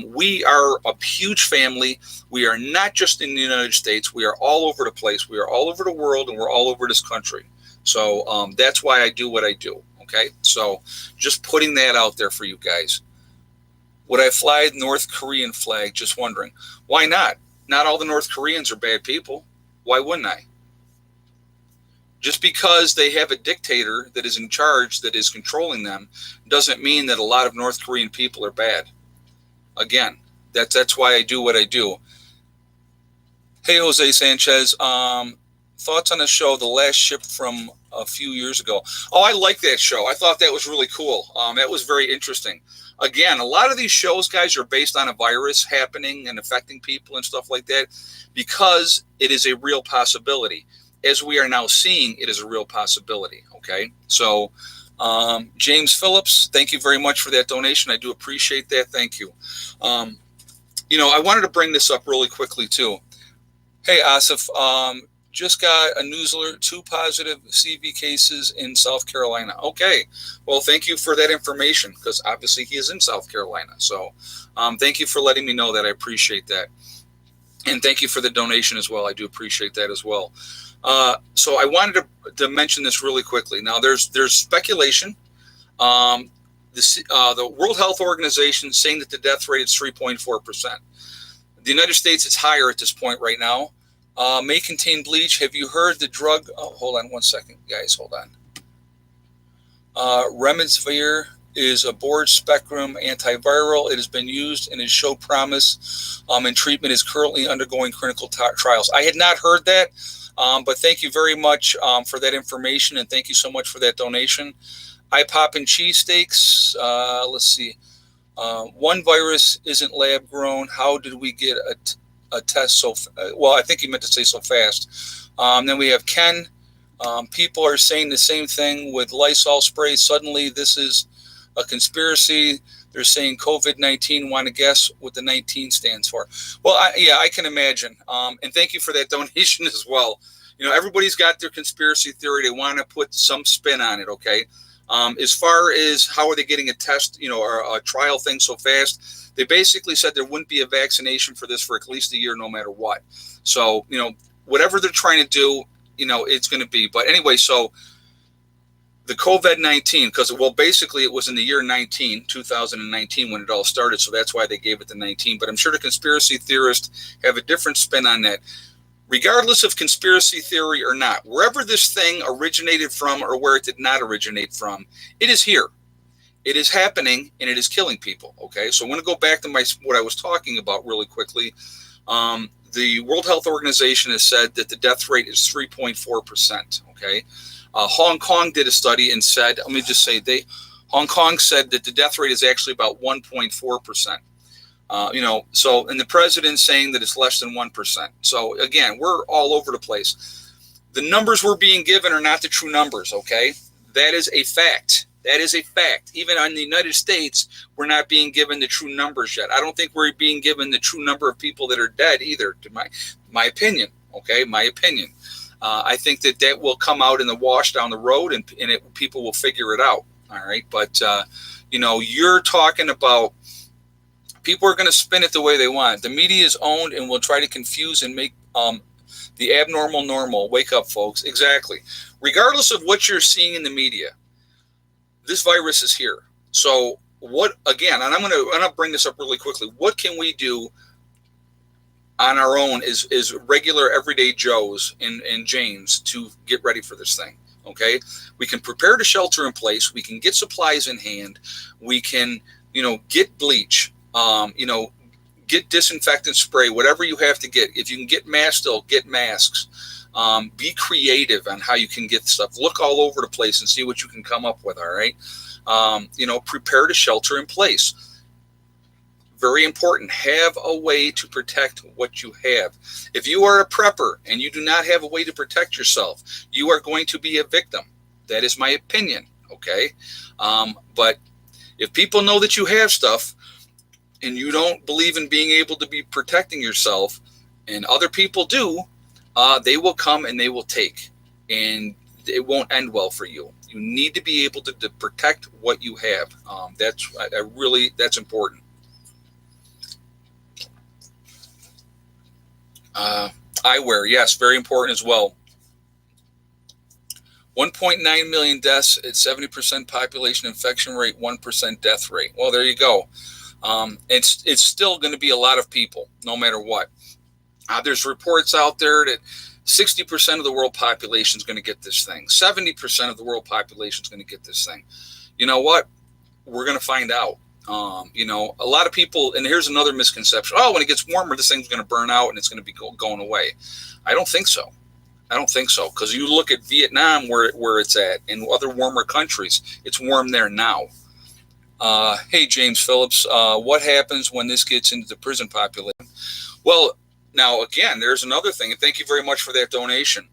We are a huge family. We are not just in the United States. We are all over the place. We are all over the world, and we're all over this country. So that's why I do what I do. Okay, so just putting that out there for you guys. Would I fly the North Korean flag? Just wondering. Why not? Not all the North Koreans are bad people. Why wouldn't I? Just because they have a dictator that is in charge, that is controlling them, doesn't mean that a lot of North Korean people are bad. Again, that's why I do what I do. Hey, Jose Sanchez, thoughts on the show, The Last Ship from a few years ago? Oh, I like that show. I thought that was really cool. That was very interesting. Again, a lot of these shows, guys, are based on a virus happening and affecting people and stuff like that, because it is a real possibility. As we are now seeing, it is a real possibility. Okay, so James Phillips, thank you very much for that donation. I do appreciate that. Thank you. I wanted to bring this up really quickly too. Hey, Asif, just got a newsletter, 2 positive CV cases in South Carolina. Okay, well, thank you for that information, because obviously he is in South Carolina. So thank you for letting me know that. I appreciate that. And thank you for the donation as well. I do appreciate that as well. So I wanted to mention this really quickly. Now, there's speculation. The World Health Organization saying that the death rate is 3.4%. The United States, it's higher at this point right now. May contain bleach. Have you heard the drug? Oh, hold on one second, guys. Hold on. Remdesivir is a broad-spectrum antiviral. It has been used and has showed promise, and treatment is currently undergoing clinical trials. I had not heard that, but thank you very much for that information, and thank you so much for that donation. Eye popping cheesesteaks. Let's see. One virus isn't lab grown. How did we get a test so well? I think he meant to say so fast. Then we have Ken. People are saying the same thing with Lysol spray. Suddenly, this is a conspiracy. They're saying COVID-19. Want to guess what the 19 stands for? Well, I can imagine. And thank you for that donation as well. Everybody's got their conspiracy theory. They want to put some spin on it. Okay. As far as how are they getting a test, or a trial thing so fast, they basically said there wouldn't be a vaccination for this for at least a year, no matter what. So, whatever they're trying to do, it's going to be. But anyway, so the COVID-19, basically it was in the year 2019, when it all started. So that's why they gave it the 19. But I'm sure the conspiracy theorists have a different spin on that. Regardless of conspiracy theory or not, wherever this thing originated from or where it did not originate from, it is here. It is happening, and it is killing people. Okay, so I want to go back to what I was talking about really quickly. The World Health Organization has said that the death rate is 3.4%. Okay, Hong Kong did a study and said, let me just say, Hong Kong said that the death rate is actually about 1.4%. And the president's saying that it's less than 1%. So again, we're all over the place. The numbers we're being given are not the true numbers. Okay, that is a fact. That is a fact. Even in the United States, we're not being given the true numbers yet. I don't think we're being given the true number of people that are dead either, to my opinion. Okay, my opinion. I think that will come out in the wash down the road, and people will figure it out. All right, but you're talking about. People are going to spin it the way they want. The media is owned and will try to confuse and make the abnormal normal. Wake up, folks. Exactly. Regardless of what you're seeing in the media, this virus is here. So what, again, and I'm going to bring this up really quickly. What can we do on our own as regular everyday Joes and Janes to get ready for this thing? Okay. We can prepare to shelter in place. We can get supplies in hand. We can, get bleach. Get disinfectant spray, whatever you have to get. If you can get masks, still get masks. Be creative on how you can get stuff. Look all over the place and see what you can come up with. All right. Prepare to shelter in place. Very important. Have a way to protect what you have. If you are a prepper and you do not have a way to protect yourself, you are going to be a victim. That is my opinion. Okay. But if people know that you have stuff, and you don't believe in being able to be protecting yourself, and other people do, they will come and they will take, and it won't end well for you. You need to be able to protect what you have. That's important. Eyewear, yes, very important as well. 1.9 million deaths at 70% population infection rate, 1% death rate. Well, there you go. It's still going to be a lot of people, no matter what. There's reports out there that 60% of the world population is going to get this thing. 70% of the world population is going to get this thing. You know what? We're going to find out. A lot of people, and here's another misconception. Oh, when it gets warmer, this thing's going to burn out and it's going to be going away. I don't think so. Because you look at Vietnam, where it's at, and other warmer countries, it's warm there now. Hey, James Phillips, what happens when this gets into the prison population? Well, now, again, there's another thing, and thank you very much for that donation.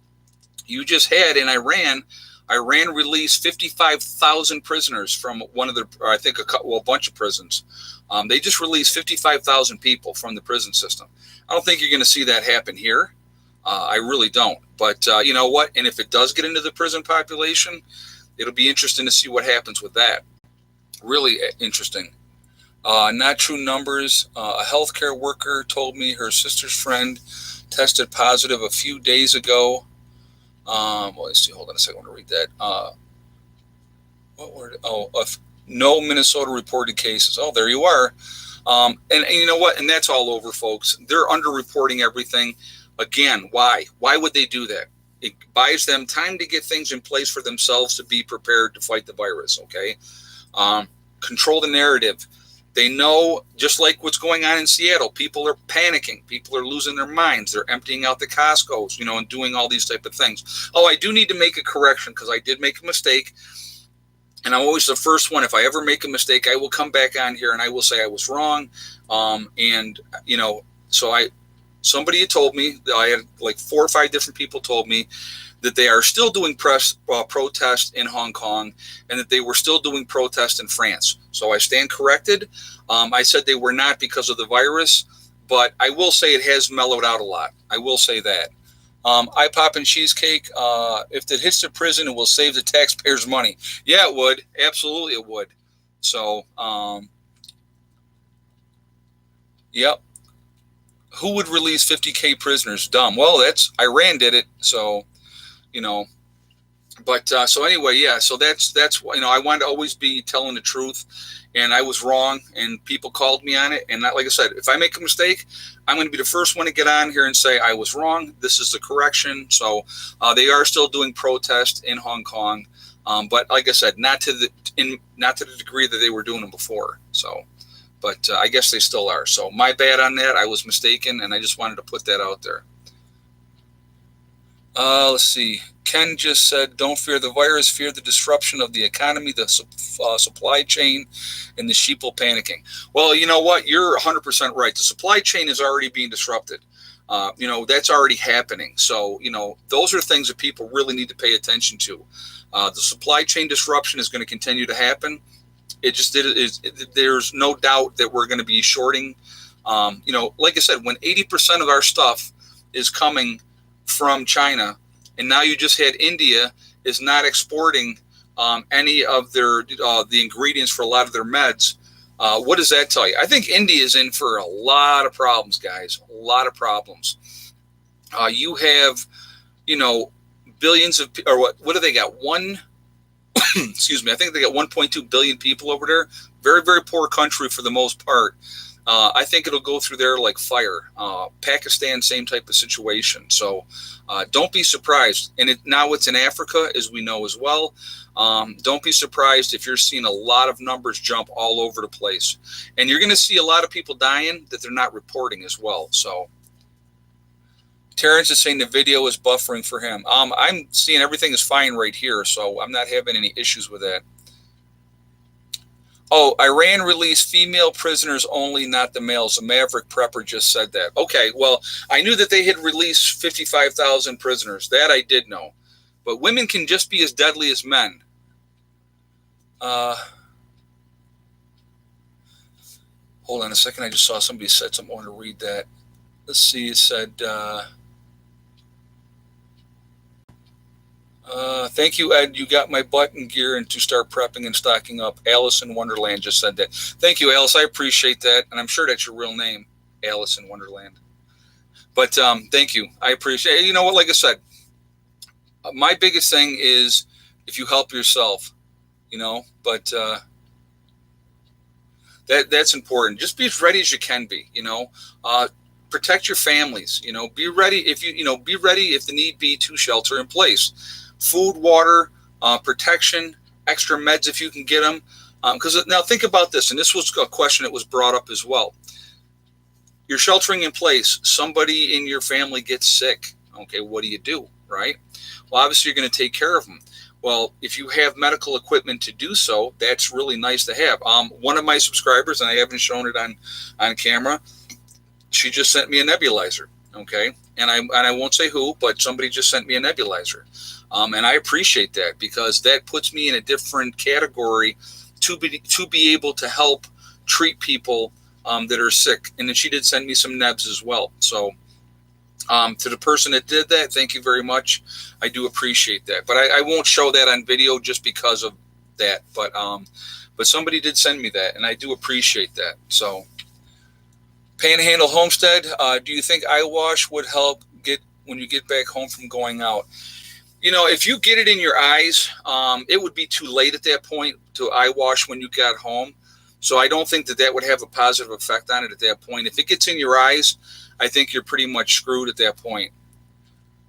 You just had in Iran released 55,000 prisoners from one of the, or I think a bunch of prisons. They just released 55,000 people from the prison system. I don't think you're going to see that happen here. I really don't. But you know what? And if it does get into the prison population, it'll be interesting to see what happens with that. Really interesting. Not true numbers. A healthcare worker told me her sister's friend tested positive a few days ago. Let's see. Hold on a second. I want to read that. What word? No Minnesota reported cases. Oh, there you are. And you know what? And that's all over, folks. They're underreporting everything. Again, why? Why would they do that? It buys them time to get things in place for themselves to be prepared to fight the virus, okay? Control the narrative. They know, just like what's going on in Seattle, people are panicking. People are losing their minds. They're emptying out the Costco's, and doing all these type of things. Oh, I do need to make a correction because I did make a mistake. And I'm always the first one. If I ever make a mistake, I will come back on here and I will say I was wrong. Somebody had told me, I had like 4 or 5 different people told me that they are still doing protests in Hong Kong and that they were still doing protests in France. So I stand corrected. I said they were not because of the virus, but I will say it has mellowed out a lot. I will say that. I pop in cheesecake. If it hits the prison, it will save the taxpayers money. Yeah, it would. Absolutely, it would. So, yep. Who would release 50K prisoners? Dumb. Well, that's Iran did it. So, But so anyway, yeah. So that's I wanted to always be telling the truth, and I was wrong, and people called me on it. And like I said, if I make a mistake, I'm going to be the first one to get on here and say I was wrong. This is the correction. So they are still doing protests in Hong Kong, but like I said, not to the degree that they were doing them before. So. But I guess they still are. So my bad on that. I was mistaken, and I just wanted to put that out there. Let's see. Ken just said, don't fear the virus, fear the disruption of the economy, the supply chain, and the sheeple panicking. Well, you know what? You're 100% right. The supply chain is already being disrupted. That's already happening. So, those are things that people really need to pay attention to. The supply chain disruption is going to continue to happen. There's no doubt that we're going to be shorting. Like I said, when 80% of our stuff is coming from China, and now you just had India is not exporting any of their the ingredients for a lot of their meds. What does that tell you? I think India is in for a lot of problems, guys. A lot of problems. You have, billions of, or what do they got? Excuse me, I think they got 1.2 billion people over there. Very, very poor country for the most part. I think it'll go through there like fire. Pakistan, same type of situation. So don't be surprised. And now it's in Africa, as we know as well. Don't be surprised if you're seeing a lot of numbers jump all over the place. And you're going to see a lot of people dying that they're not reporting as well. So Terrence is saying the video is buffering for him. I'm seeing everything is fine right here, so I'm not having any issues with that. Oh, Iran released female prisoners only, not the males. The Maverick Prepper just said that. Okay, well, I knew that they had released 55,000 prisoners. That I did know. But women can just be as deadly as men. Hold on a second. I just saw somebody said something. I want to read that. Let's see. It said... Thank you, Ed. You got my butt in gear and to start prepping and stocking up. Alice in Wonderland just said that. Thank you, Alice. I appreciate that, and I'm sure that's your real name, Alice in Wonderland. But thank you. I appreciate it. You know what? Like I said, my biggest thing is if you help yourself, but that's important. Just be as ready as you can be, protect your families, be ready be ready if the need be to shelter in place. Food, water, protection, extra meds if you can get them. Because now think about this, and this was a question that was brought up as well. You're sheltering in place. Somebody in your family gets sick. Okay, what do you do, right? Well, obviously you're going to take care of them. Well, if you have medical equipment to do so, that's really nice to have. One of my subscribers, and I haven't shown it on camera, she just sent me a nebulizer. Okay, and I won't say who, but somebody just sent me a nebulizer, and I appreciate that because that puts me in a different category to be able to help treat people that are sick. And then she did send me some nebs as well. So to the person that did that, thank you very much. I do appreciate that. But I won't show that on video just because of that. But somebody did send me that, and I do appreciate that. So Panhandle Homestead, do you think eye wash would help when you get back home from going out? If you get it in your eyes, it would be too late at that point to eye wash when you got home. So I don't think that would have a positive effect on it at that point. If it gets in your eyes, I think you're pretty much screwed at that point.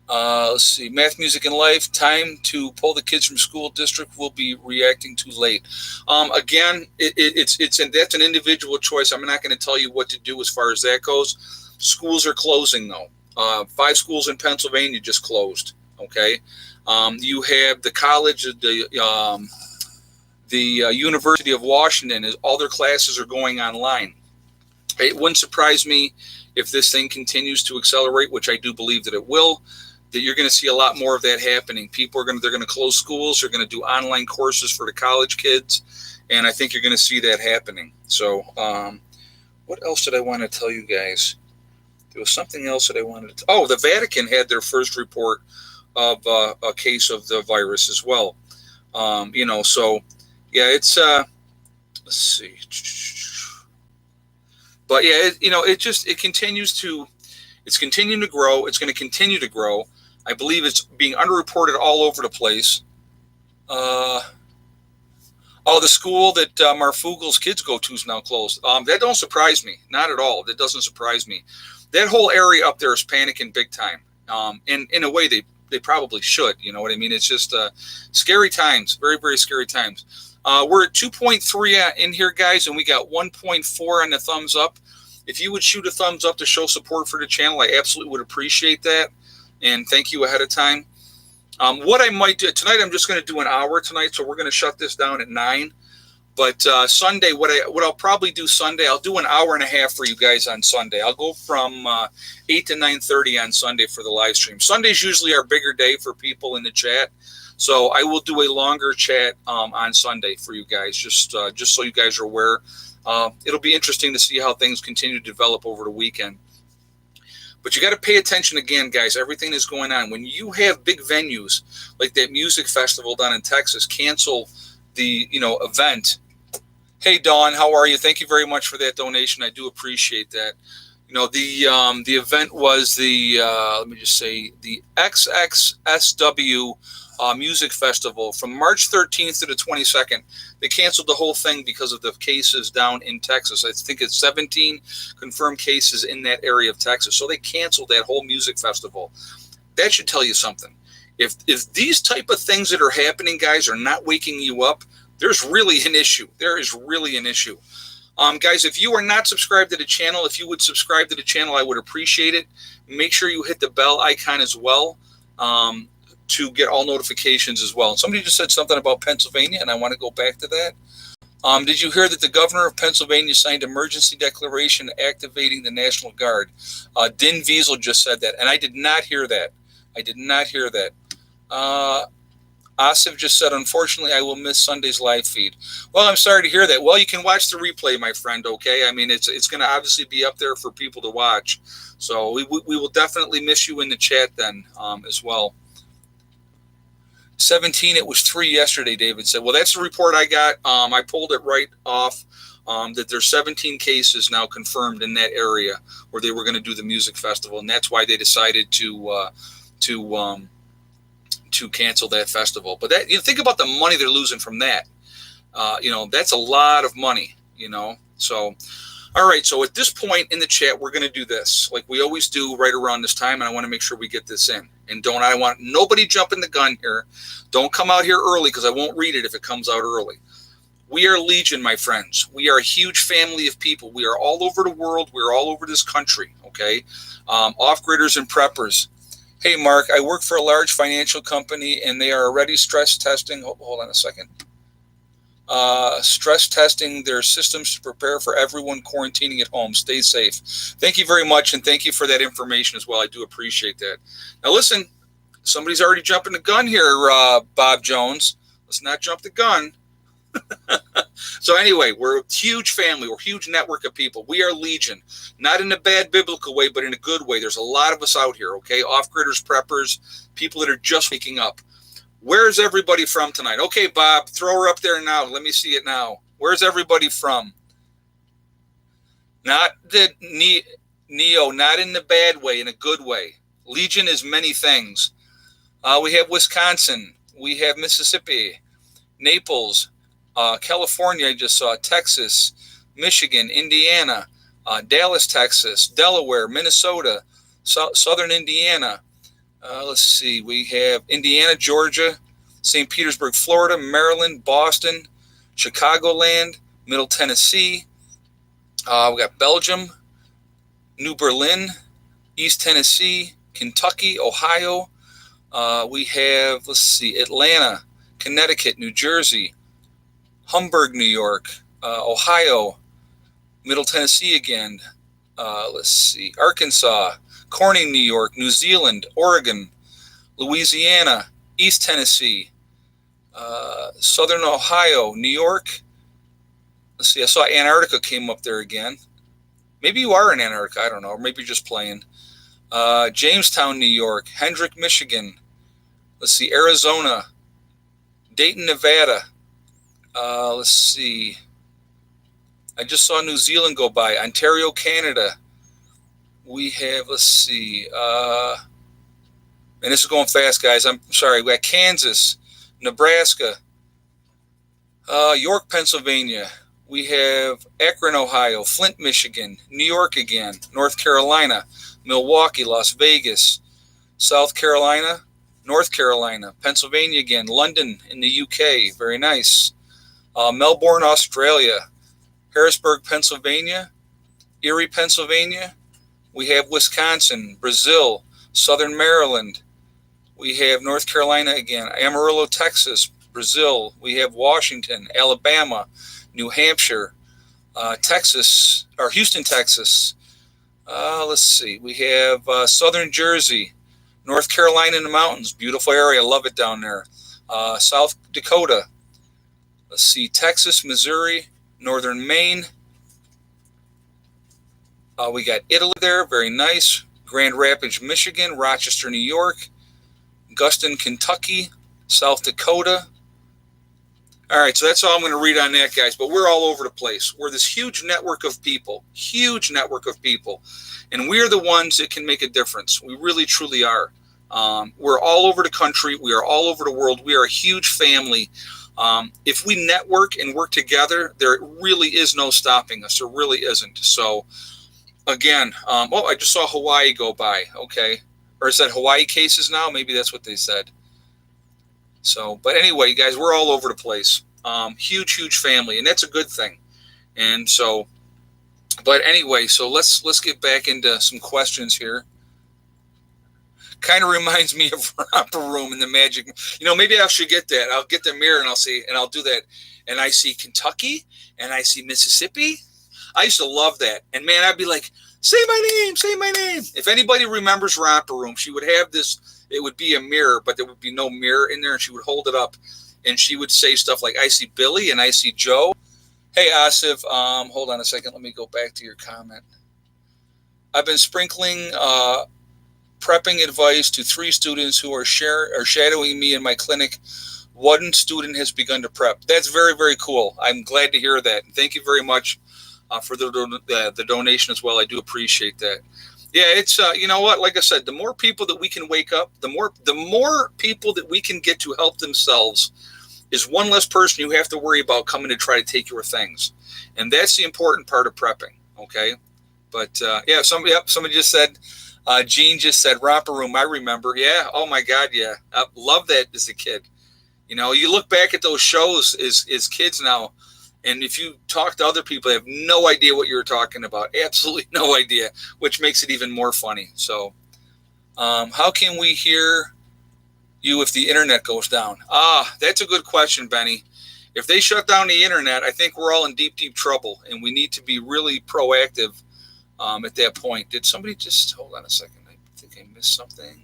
Let's see. Math, music, and life. Time to pull the kids from school district will be reacting too late. Again, that's an individual choice. I'm not going to tell you what to do as far as that goes. Schools are closing, though. 5 schools in Pennsylvania just closed. Okay. You have the college, the University of Washington, all their classes are going online. It wouldn't surprise me if this thing continues to accelerate, which I do believe that it will, that you're going to see a lot more of that happening. They're going to close schools. They're going to do online courses for the college kids. And I think you're going to see that happening. So what else did I want to tell you guys? There was something else that I wanted to. The Vatican had their first report of a case of the virus as well. So yeah, it's let's see. But yeah, it continues to, it's continuing to grow. It's going to continue to grow. I believe it's being underreported all over the place. The school that Marfugel's kids go to is now closed. That don't surprise me, not at all. That doesn't surprise me. That whole area up there is panicking big time. And in a way, they probably should. You know what I mean? It's just scary times, very, very scary times. We're at 2.3 in here, guys, and we got 1.4 on the thumbs up. If you would shoot a thumbs up to show support for the channel, I absolutely would appreciate that. And thank you ahead of time. What I might do tonight, I'm just going to do an hour tonight, so we're going to shut this down at 9. But Sunday, what I'll probably do Sunday, I'll do an hour and a half for you guys on Sunday. I'll go from 8 to 9:30 on Sunday for the live stream. Sunday's usually our bigger day for people in the chat. So I will do a longer chat on Sunday for you guys, just so you guys are aware. It'll be interesting to see how things continue to develop over the weekend. But you got to pay attention again, guys. Everything is going on. When you have big venues like that music festival down in Texas cancel the event. Hey, Dawn, how are you? Thank you very much for that donation. I do appreciate that. The event was the let me just say the XXSW Music Festival from March 13th to the 22nd. They canceled the whole thing because of the cases down in Texas. I think it's 17 confirmed cases in that area of Texas. So they canceled that whole music festival. That should tell you something. If these type of things that are happening, guys, are not waking you up, there's really an issue. There is really an issue. Guys, if you are not subscribed to the channel, if you would subscribe to the channel, I would appreciate it. Make sure you hit the bell icon as well. To get all notifications as well. And somebody just said something about Pennsylvania, and I want to go back to that. Did you hear that the governor of Pennsylvania signed emergency declaration activating the National Guard? Din Wiesel just said that, and I did not hear that. I did not hear that. Asif just said, unfortunately, I will miss Sunday's live feed. Well, I'm sorry to hear that. Well, you can watch the replay, my friend, okay? I mean, it's going to obviously be up there for people to watch. So we will definitely miss you in the chat then as well. 17, it was 3 yesterday, David said. Well, that's the report I got. I pulled it right off, that there's 17 cases now confirmed in that area where they were going to do the music festival, and that's why they decided to cancel that festival. But that, think about the money they're losing from that. That's a lot of money, So, all right. So at this point in the chat, we're going to do this like we always do right around this time. And I want to make sure we get this in. And I want nobody jumping the gun here. Don't come out here early because I won't read it if it comes out early. We are Legion, my friends. We are a huge family of people. We are all over the world. We're all over this country. Okay. Off-gridders and preppers. Hey, Mark, I work for a large financial company and they are already stress testing. Hold on a second. Stress testing their systems to prepare for everyone quarantining at home. Stay safe. Thank you very much, and thank you for that information as well. I do appreciate that. Now, listen, somebody's already jumping the gun here, Bob Jones. Let's not jump the gun. So anyway, we're a huge family. We're a huge network of people. We are Legion, not in a bad biblical way, but in a good way. There's a lot of us out here, okay? Off-gridders, preppers, people that are just waking up. Where's everybody from tonight? Okay, Bob, throw her up there now. Let me see it now. Where's everybody from? Not the Neo, not in the bad way, in a good way. Legion is many things. We have Wisconsin. We have Mississippi, Naples, California, I just saw, Texas, Michigan, Indiana, Dallas, Texas, Delaware, Minnesota, Southern Indiana. Let's see. We have Indiana, Georgia, St. Petersburg, Florida, Maryland, Boston, Chicagoland, Middle Tennessee. We got Belgium, New Berlin, East Tennessee, Kentucky, Ohio. We have, let's see, Atlanta, Connecticut, New Jersey, Hamburg, New York, Ohio, Middle Tennessee again. Let's see, Arkansas, Corning, New York, New Zealand, Oregon, Louisiana, East Tennessee, Southern Ohio, New York. Let's see, I saw Antarctica came up there again. Maybe you are in Antarctica, I don't know, or maybe you're just playing. Jamestown, New York, Hendrick, Michigan. Let's see, Arizona, Dayton, Nevada. Let's see. I just saw New Zealand go by. Ontario, Canada. We have, let's see, and this is going fast, guys. I'm sorry. We got Kansas, Nebraska, York, Pennsylvania. We have Akron, Ohio, Flint, Michigan, New York again, North Carolina, Milwaukee, Las Vegas, South Carolina, North Carolina, Pennsylvania again, London in the UK. Very nice. Melbourne, Australia, Harrisburg, Pennsylvania, Erie, Pennsylvania. We have Wisconsin, Brazil, Southern Maryland. We have North Carolina again, Amarillo, Texas, Brazil. We have Washington, Alabama, New Hampshire, Texas, or Houston, Texas. Let's see. We have Southern Jersey, North Carolina in the mountains. Beautiful area. Love it down there. South Dakota. Let's see. Texas, Missouri, Northern Maine. We got Italy there, very nice. Grand Rapids, Michigan, Rochester, New York, Guston, Kentucky, South Dakota. All right, so that's all I'm going to read on that, guys. But we're all over the place. We're this huge network of people, and we're the ones that can make a difference. We really, truly are. We're all over the country. We are all over the world. We are a huge family. If we network and work together, there really is no stopping us. There really isn't. So, again, I just saw Hawaii go by. Okay. Or is that Hawaii cases now? Maybe that's what they said. So, but anyway, guys, we're all over the place. Huge family, and that's a good thing. And so, but anyway, so let's get back into some questions here. Kind of reminds me of Romper Room and the Magic. Maybe I should get that. I'll get the mirror and I'll do that. And I see Kentucky and I see Mississippi. I used to love that. And man, I'd be like, say my name, say my name. If anybody remembers Romper Room, she would have this, it would be a mirror, but there would be no mirror in there. And she would hold it up and she would say stuff like, I see Billy and I see Joe. Hey, Asif, hold on a second. Let me go back to your comment. I've been sprinkling prepping advice to 3 students who are shadowing me in my clinic. One student has begun to prep. That's very, very cool. I'm glad to hear that. And thank you very much for the donation as well. I do appreciate that. Yeah, it's you know what? Like I said, the more people that we can wake up, the more people that we can get to help themselves is one less person you have to worry about coming to try to take your things, and that's the important part of prepping. Okay, but yeah, somebody just said. Gene just said romper room. I remember. Yeah. Oh my God. Yeah. I love that as a kid. You know, you look back at those shows as kids now, and if you talk to other people, they have no idea what you're talking about. Absolutely no idea, which makes it even more funny. So, how can we hear you if the internet goes down? That's a good question, Benny. If they shut down the internet, I think we're all in deep, deep trouble, and we need to be really proactive at that point. Did somebody just hold on a second? I think I missed something.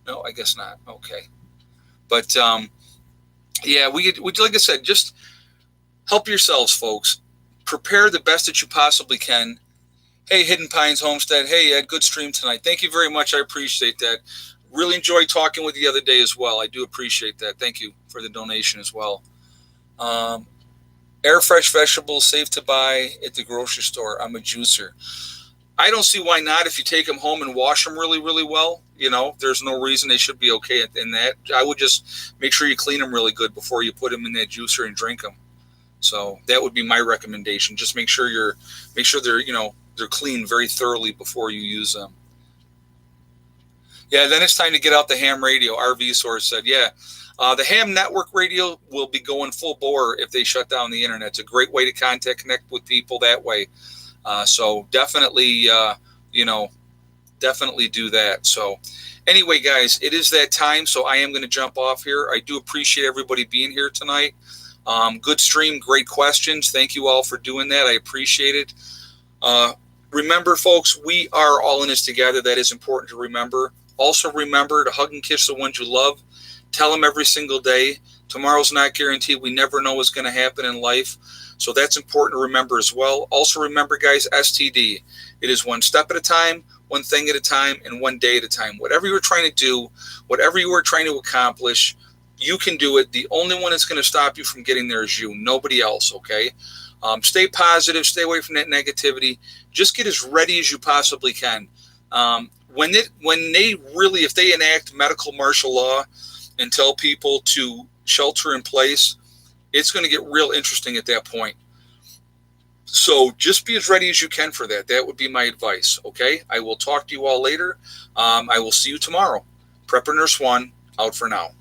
No, I guess not. Okay, but yeah, we like I said, just help yourselves, folks. Prepare the best that you possibly can. Hey, Hidden Pines Homestead. Hey, Ed, good stream tonight. Thank you very much. I appreciate that. Really enjoyed talking with you the other day as well. I do appreciate that. Thank you for the donation as well. Air fresh vegetables, safe to buy at the grocery store. I'm a juicer. I don't see why not. If you take them home and wash them really, really well, you know, there's no reason they should be okay in that. I would just make sure you clean them really good before you put them in that juicer and drink them. So that would be my recommendation. Just make sure they're, you know, they're cleaned very thoroughly before you use them. Yeah, then it's time to get out the ham radio. RV Source said, yeah. The ham network radio will be going full bore if they shut down the internet. It's a great way to connect with people that way. So definitely, definitely do that. So anyway, guys, it is that time. So I am going to jump off here. I do appreciate everybody being here tonight. Good stream, great questions. Thank you all for doing that. I appreciate it. Remember, folks, we are all in this together. That is important to remember. Also remember to hug and kiss the ones you love. Tell them every single day. Tomorrow's not guaranteed. We never know what's going to happen in life. So that's important to remember as well. Also remember, guys, STD. It is one step at a time, one thing at a time, and one day at a time. Whatever you're trying to do, whatever you are trying to accomplish, you can do it. The only one that's going to stop you from getting there is you, nobody else, okay? Stay positive. Stay away from that negativity. Just get as ready as you possibly can. If they enact medical martial law and tell people to shelter in place, it's going to get real interesting at that point. So just be as ready as you can for that. That would be my advice, okay? I will talk to you all later. I will see you tomorrow. Prepper Nurse 1, out for now.